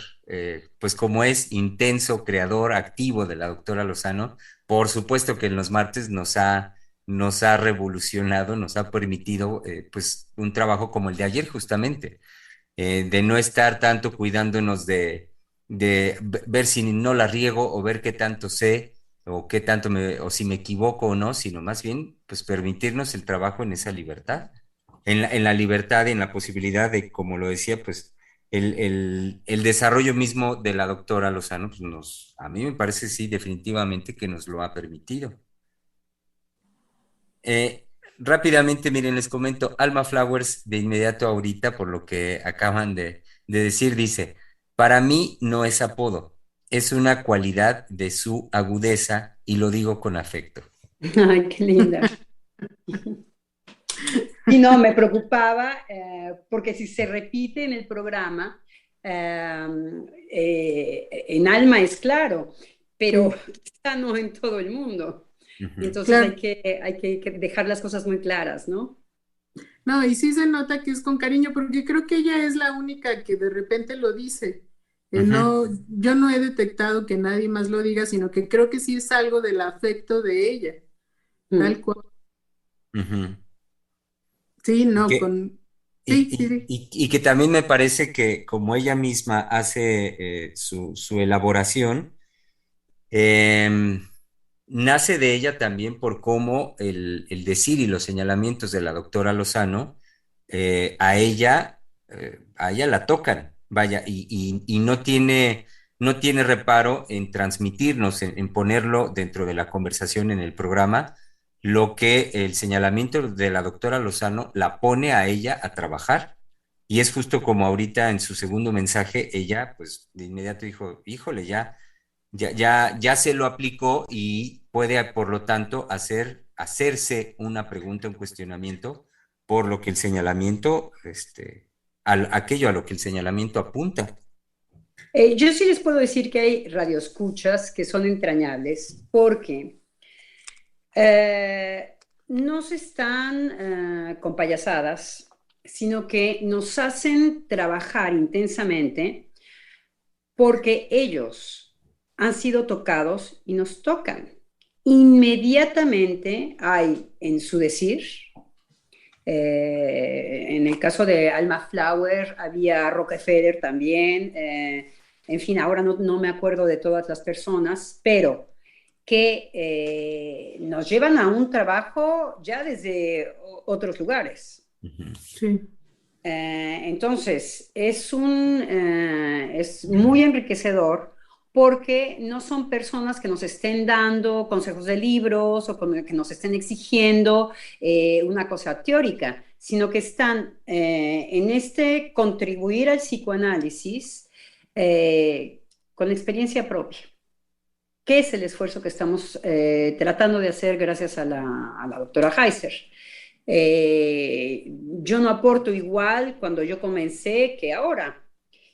pues como es intenso, creador, activo de la doctora Lozano, por supuesto que en los martes nos ha revolucionado, nos ha permitido, pues, un trabajo como el de ayer, justamente, de no estar tanto cuidándonos de ver si no la riego o ver qué tanto sé o qué tanto o si me equivoco o no, sino más bien, pues, permitirnos el trabajo en esa libertad, en la libertad y en la posibilidad de, como lo decía, pues, el desarrollo mismo de la doctora Lozano, pues a mí me parece, sí, definitivamente que nos lo ha permitido. Rápidamente, miren, les comento: Alma Flowers, de inmediato ahorita, por lo que acaban de decir, dice: para mí no es apodo, es una cualidad de su agudeza y lo digo con afecto. ay, qué linda. Y no, me preocupaba porque si se repite en el programa, eh, en Alma es claro, pero sí, quizá no en todo el mundo. Ujú. Entonces claro. hay que dejar las cosas muy claras, ¿no? No, y sí se nota que es con cariño, porque creo que ella es la única que de repente lo dice. Ujú. No, yo no he detectado que nadie más lo diga, sino que creo que sí es algo del afecto de ella. tal cual. Ujú. Sí, Y no, que, sí, sí, sí. y que también me parece que como ella misma hace su elaboración, em, nace de ella también por cómo el decir y los señalamientos de la doctora Lozano a ella la tocan, vaya, y no tiene reparo en transmitirnos, en ponerlo dentro de la conversación en el programa, lo que el señalamiento de la doctora Lozano la pone a ella a trabajar. Y es justo como ahorita en su segundo mensaje, ella pues de inmediato dijo, híjole, ya se lo aplicó y puede, por lo tanto, hacerse una pregunta, un cuestionamiento, por lo que el señalamiento, aquello a lo que el señalamiento apunta. Yo sí les puedo decir que hay radioescuchas que son entrañables porque no se están con payasadas, sino que nos hacen trabajar intensamente porque ellos han sido tocados y nos tocan. Inmediatamente hay en su decir, en el caso de Alma Flower había Rockefeller también, en fin, ahora no me acuerdo de todas las personas, pero que nos llevan a un trabajo ya desde otros lugares. Ujú. Sí. Entonces, es muy enriquecedor porque no son personas que nos estén dando consejos de libros o que nos estén exigiendo una cosa teórica, sino que están en este contribuir al psicoanálisis con experiencia propia. ¿Qué es el esfuerzo que estamos tratando de hacer gracias a la doctora Heiser? Yo no aporto igual cuando yo comencé que ahora,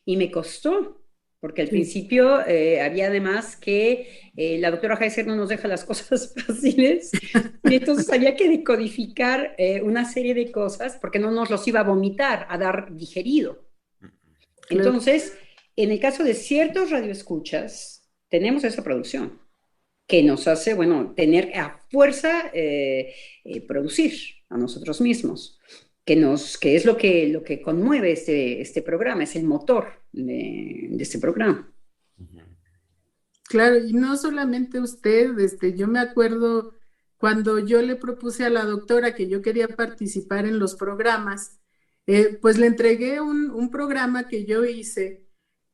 y me costó, porque al Sí. principio había además que la doctora Heiser no nos deja las cosas fáciles, y entonces había que decodificar una serie de cosas porque no nos los iba a vomitar, a dar digerido. Claro. Entonces, en el caso de ciertos radioescuchas, tenemos esa producción que nos hace, bueno, tener a fuerza producir a nosotros mismos, que es lo que conmueve este programa, es el motor de este programa. Ujú. Claro, y no solamente usted, yo me acuerdo cuando yo le propuse a la doctora que yo quería participar en los programas, pues le entregué un programa que yo hice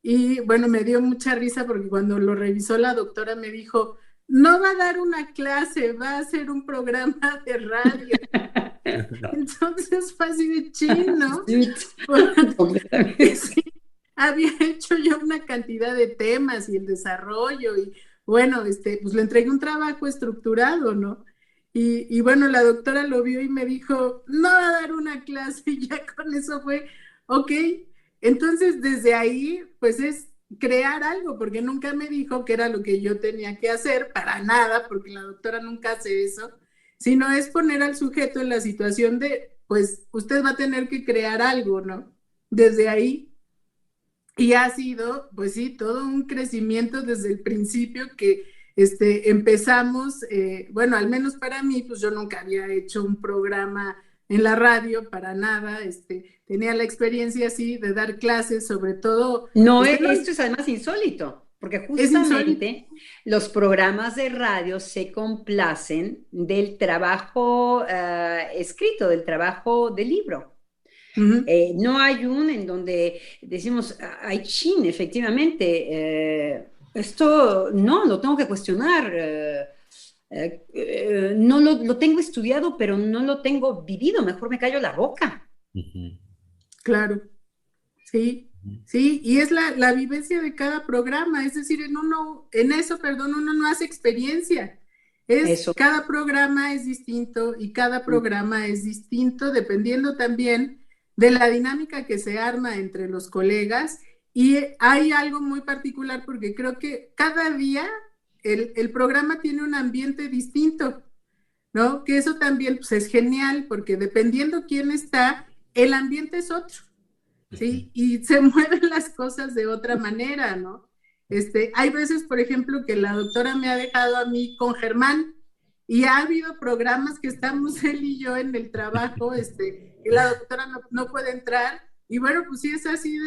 y bueno, me dio mucha risa porque cuando lo revisó la doctora me dijo, no va a dar una clase, va a hacer un programa de radio. Entonces fue así de chin, ¿no? Sí, Porque completamente. sí, había hecho yo una cantidad de temas y el desarrollo y bueno, pues le entregué un trabajo estructurado, ¿no? Y bueno, la doctora lo vio y me dijo, no va a dar una clase y ya con eso fue, ok. Entonces desde ahí, pues es crear algo, porque nunca me dijo que era lo que yo tenía que hacer, para nada, porque la doctora nunca hace eso, sino es poner al sujeto en la situación de, pues usted va a tener que crear algo, ¿no? Desde ahí. Y ha sido, pues sí, todo un crecimiento desde el principio que empezamos, bueno, al menos para mí, pues yo nunca había hecho un programa en la radio para nada, tenía la experiencia así de dar clases, sobre todo, No, no, esto es además insólito, porque es insólito. justamente los programas de radio se complacen del trabajo escrito, del trabajo del libro. Ujú. No hay un en donde decimos, ay, chin, efectivamente, esto no, lo tengo que cuestionar. No lo tengo estudiado, pero no lo tengo vivido, mejor me callo la boca. Ujú. Claro, sí, sí, y es la vivencia de cada programa, es decir, en eso, perdón, uno no hace experiencia. Eso. Cada programa es distinto y cada programa es distinto dependiendo también de la dinámica que se arma entre los colegas. Y hay algo muy particular porque creo que cada día el programa tiene un ambiente distinto, ¿no? Que eso también pues, es genial porque dependiendo quién está, el ambiente es otro. ¿Sí? Y se mueven las cosas de otra manera, ¿no? Hay veces, por ejemplo, que la doctora me ha dejado a mí con Germán Y ha habido programas que estamos él y yo en el trabajo, y la doctora no puede entrar. Y bueno, pues sí es así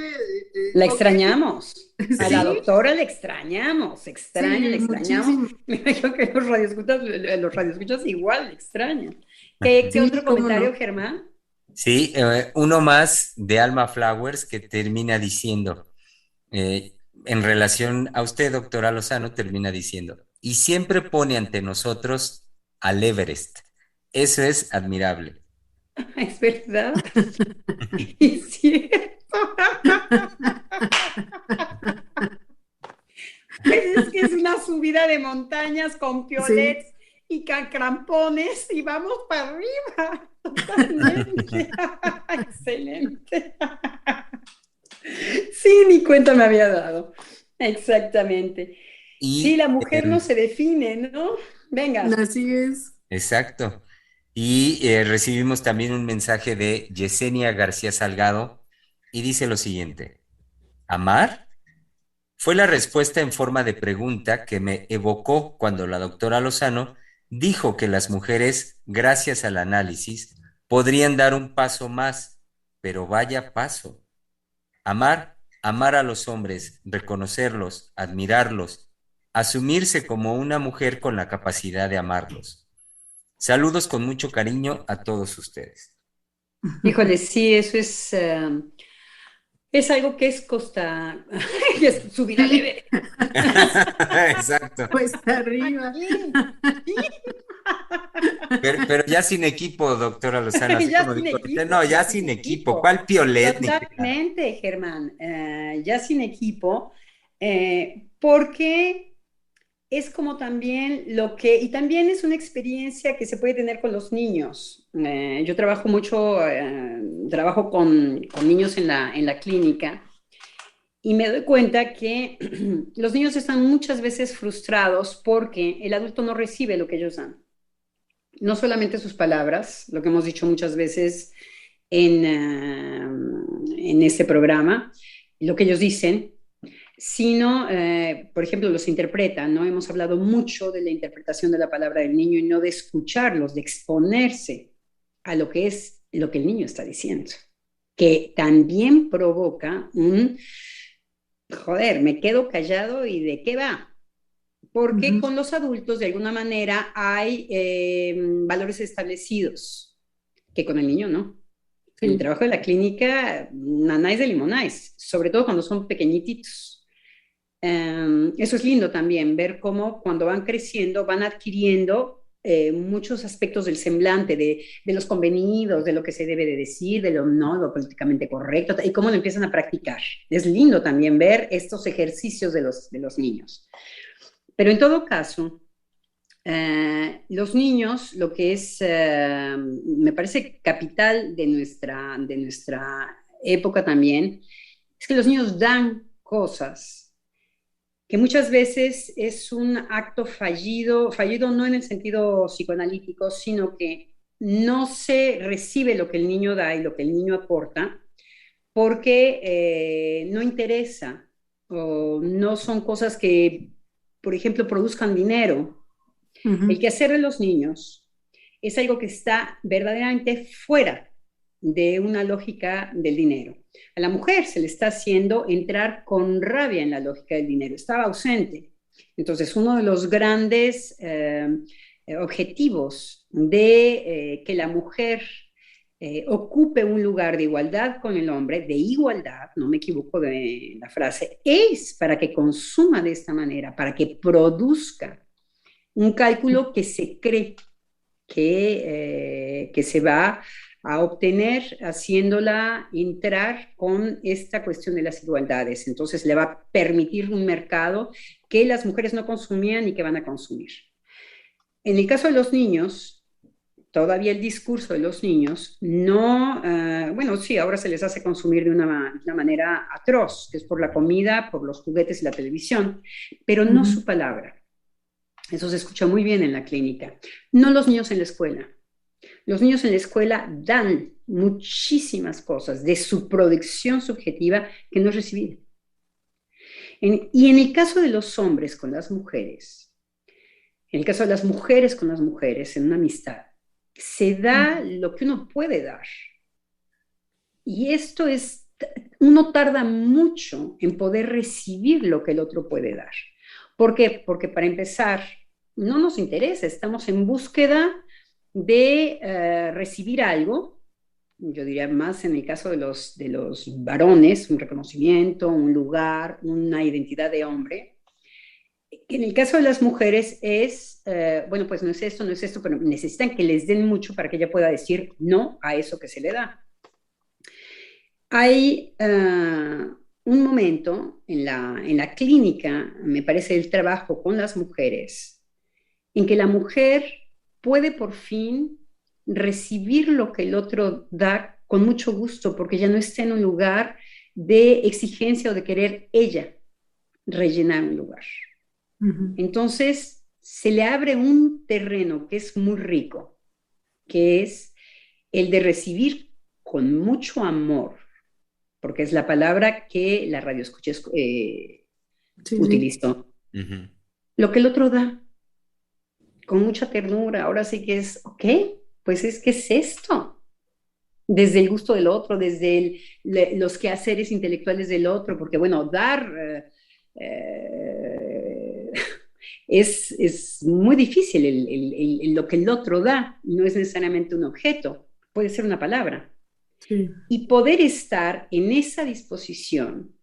La ok. extrañamos. A la Sí, doctora le extrañamos, sí, le extrañamos. muchísimo. Me imagino que los radioescuchas igual le extrañan. ¿Qué Sí, otro cómo comentario, no. Germán? Sí, uno más de Alma Flowers que termina diciendo, en relación a usted, doctora Lozano, termina diciendo, y siempre pone ante nosotros al Everest. Eso es admirable. Es verdad. Es cierto. Pues es que es una subida de montañas con Sí, piolets y crampones y vamos para arriba. Totalmente. Excelente. Sí, ni cuenta me había dado. Exactamente. Sí, Y, la mujer no se define, ¿no? Venga. así es. exacto. Y recibimos también un mensaje de Yesenia García Salgado y dice lo siguiente, ¿amar? Fue la respuesta en forma de pregunta que me evocó cuando la doctora Lozano dijo que las mujeres, gracias al análisis, podrían dar un paso más, pero vaya paso. Amar, amar a los hombres, reconocerlos, admirarlos, asumirse como una mujer con la capacidad de amarlos. Saludos con mucho cariño a todos ustedes. Híjole, sí, eso es algo que es que es subir al Sí, Everest. Exacto. cuesta arriba. Pero ya sin equipo, doctora Lozano, así Ya como sin dijo usted, equipo, no, ya ya sin sin equipo. equipo. ¿Cuál piolet ni qué nada? Totalmente, Germán. Ya sin equipo, porque es como también y también es una experiencia que se puede tener con los niños. Yo trabajo mucho, trabajo con niños en la clínica y me doy cuenta que los niños están muchas veces frustrados porque el adulto no recibe lo que ellos dan. No solamente sus palabras, lo que hemos dicho muchas veces en este programa, lo que ellos dicen, sino, por ejemplo, los interpretan, ¿no? Hemos hablado mucho de la interpretación de la palabra del niño y no de escucharlos, de exponerse a lo que es lo que el niño está diciendo, que también provoca joder, me quedo callado y ¿de qué va? Porque Ujú, con los adultos, de alguna manera, hay valores establecidos, que con el niño no. En el sí. trabajo de la clínica, nanáis de limonáis, sobre todo cuando son pequeñitos. Eso es lindo también, ver cómo cuando van creciendo van adquiriendo muchos aspectos del semblante, de los convenidos, de lo que se debe de decir, de lo no, lo políticamente correcto, y cómo lo empiezan a practicar. Es lindo también ver estos ejercicios de los niños. Pero en todo caso, los niños, lo que es, me parece capital de nuestra época también, es que los niños dan cosas que muchas veces es un acto fallido, fallido no en el sentido psicoanalítico, sino que no se recibe lo que el niño da y lo que el niño aporta porque no interesa o no son cosas que, por ejemplo, produzcan dinero. El Ujú, quehacer de los niños es algo que está verdaderamente fuera de una lógica del dinero. A la mujer se le está haciendo entrar con rabia en la lógica del dinero, estaba ausente. Entonces, uno de los grandes objetivos de que la mujer ocupe un lugar de igualdad con el hombre, de igualdad, no me equivoco de la frase, es para que consuma de esta manera, para que produzca un cálculo que se cree que se va a obtener haciéndola entrar con esta cuestión de las igualdades. Entonces le va a permitir un mercado que las mujeres no consumían y que van a consumir. En el caso de los niños, todavía el discurso de los niños no, bueno, sí, ahora se les hace consumir de una manera atroz, que es por la comida, por los juguetes y la televisión, pero no ujú. su palabra. Eso se escucha muy bien en la clínica. No los niños en la escuela. Los niños en la escuela dan muchísimas cosas de su producción subjetiva que no es recibida. Y en el caso de los hombres con las mujeres, En el caso de las mujeres con las mujeres, en una amistad, se da lo que uno puede dar. Y esto es, uno tarda mucho en poder recibir lo que el otro puede dar. ¿Por qué? Porque para empezar, no nos interesa, estamos en búsqueda de recibir algo. Yo diría más en el caso de los varones, un reconocimiento, un lugar, una identidad de hombre. En el caso de las mujeres es, bueno, pues no es esto, pero necesitan que les den mucho para que ella pueda decir no a eso que se le da. Hay un momento en la clínica, me parece, el trabajo con las mujeres, en que la mujer puede por fin recibir lo que el otro da con mucho gusto, porque ya no está en un lugar de exigencia o de querer ella rellenar un lugar. Entonces, se le abre un terreno que es muy rico, que es el de recibir con mucho amor, porque es la palabra que la radioescucha utilizó. Lo que el otro da, con mucha ternura. Ahora sí que es, ok, pues es que es esto. Desde el gusto del otro, desde los quehaceres intelectuales del otro, porque bueno, dar es muy difícil. Lo que el otro da no es necesariamente un objeto, puede ser una palabra. Sí. Y poder estar en esa disposición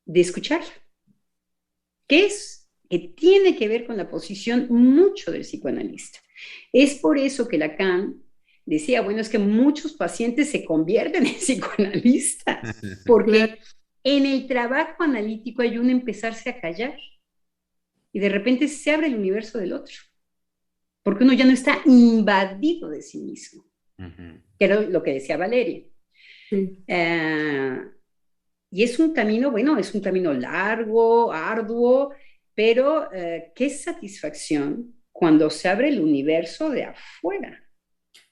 de escucharla, que tiene que ver con la posición mucho del psicoanalista. Es por eso que Lacan decía, bueno, es que muchos pacientes se convierten en psicoanalistas, porque en el trabajo analítico hay uno empezarse a callar y de repente se abre el universo del otro, porque uno ya no está invadido de sí mismo, que era lo que decía Valeria. Sí. Y es un camino, bueno, es un camino largo, arduo, pero qué satisfacción cuando se abre el universo de afuera,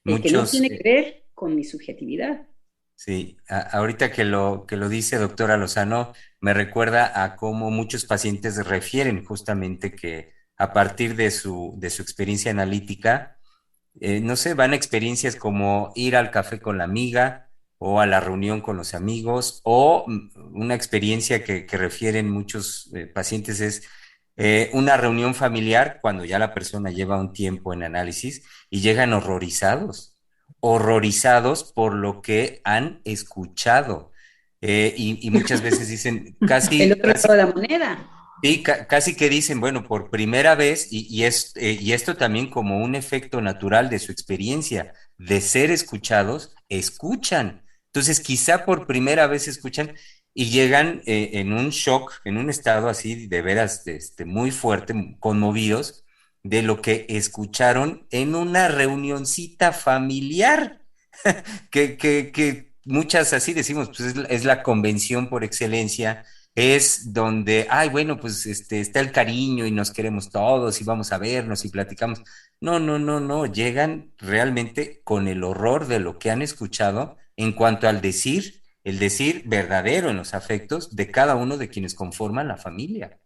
que no tiene que ver con mi subjetividad. Sí, ahorita que lo dice doctora Lozano, me recuerda a cómo muchos pacientes refieren justamente que a partir de su experiencia analítica, no sé, van a experiencias como ir al café con la amiga o a la reunión con los amigos, o una experiencia que refieren muchos pacientes es una reunión familiar cuando ya la persona lleva un tiempo en análisis y llegan horrorizados por lo que han escuchado. Y muchas veces dicen casi... El otro lado de la moneda. Sí, casi que dicen, bueno, por primera vez, y esto también como un efecto natural de su experiencia de ser escuchados, escuchan. Entonces, quizá por primera vez escuchan y llegan en un shock, en un estado así de veras muy fuerte, conmovidos de lo que escucharon en una reunioncita familiar, que muchas así decimos, pues es la convención por excelencia. Es donde, ay, bueno, pues está el cariño y nos queremos todos y vamos a vernos y platicamos. No, llegan realmente con el horror de lo que han escuchado en cuanto al el decir verdadero en los afectos de cada uno de quienes conforman la familia.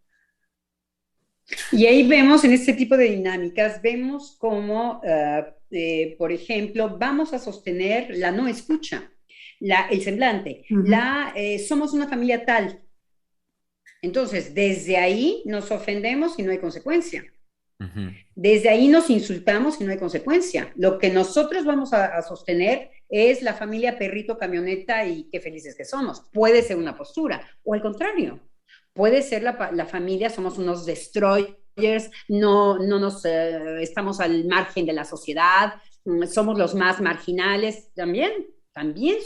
Y ahí vemos, en este tipo de dinámicas, vemos cómo, por ejemplo, vamos a sostener la no escucha, el semblante, somos una familia tal. Entonces, desde ahí nos ofendemos y no hay consecuencia. Desde ahí nos insultamos y no hay consecuencia. Lo que nosotros vamos a sostener es la familia perrito, camioneta y qué felices que somos. Puede ser una postura, o al contrario, puede ser la familia, somos unos destroyers, no estamos al margen de la sociedad, somos los más marginales. También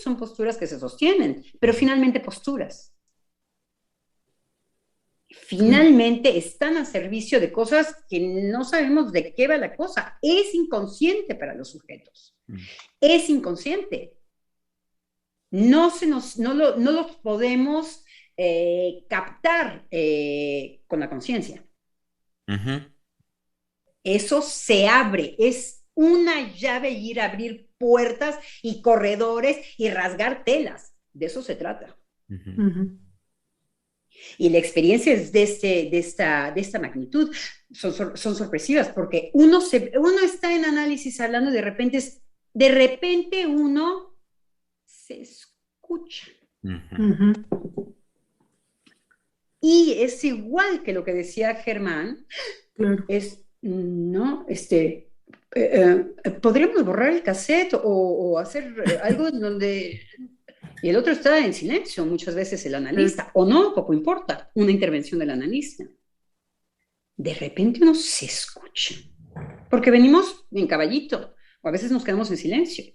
son posturas que se sostienen, pero finalmente posturas. Finalmente están a servicio de cosas que no sabemos de qué va la cosa. Es inconsciente para los sujetos. Es inconsciente. No los podemos captar con la conciencia. Eso se abre. Es una llave ir a abrir puertas y corredores y rasgar telas. De eso se trata. Y las experiencias de esta magnitud son sorpresivas, porque uno está en análisis hablando y de repente uno se escucha. Ujú. Y es igual que lo que decía Germán, Claro. no, podríamos borrar el cassette o hacer algo en donde... Y el otro está en silencio, muchas veces el analista, o no, poco importa, una intervención del analista. De repente uno se escucha, porque venimos en caballito, o a veces nos quedamos en silencio.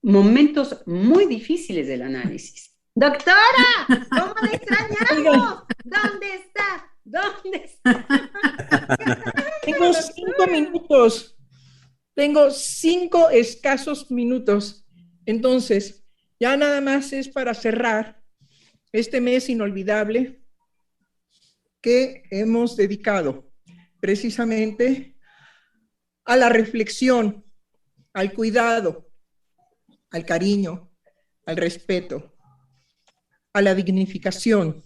Momentos muy difíciles del análisis. ¡Doctora! ¿Cómo le extrañamos? ¿Dónde está? ¿Dónde está? Tengo 5 minutos. Tengo 5 escasos minutos. Entonces, ya nada más es para cerrar este mes inolvidable que hemos dedicado precisamente a la reflexión, al cuidado, al cariño, al respeto, a la dignificación,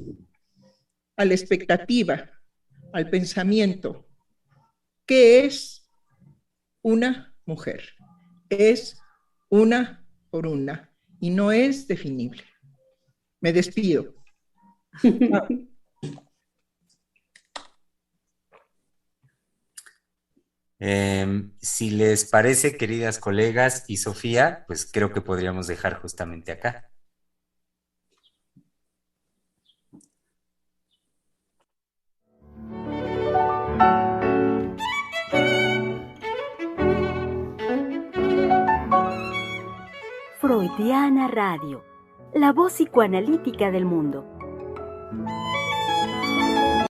a la expectativa, al pensamiento. ¿Qué es una mujer? Es una por una y no es definible. Me despido. Si les parece, queridas colegas y Sofía, pues creo que podríamos dejar justamente acá. Freudiana Radio, la voz psicoanalítica del mundo.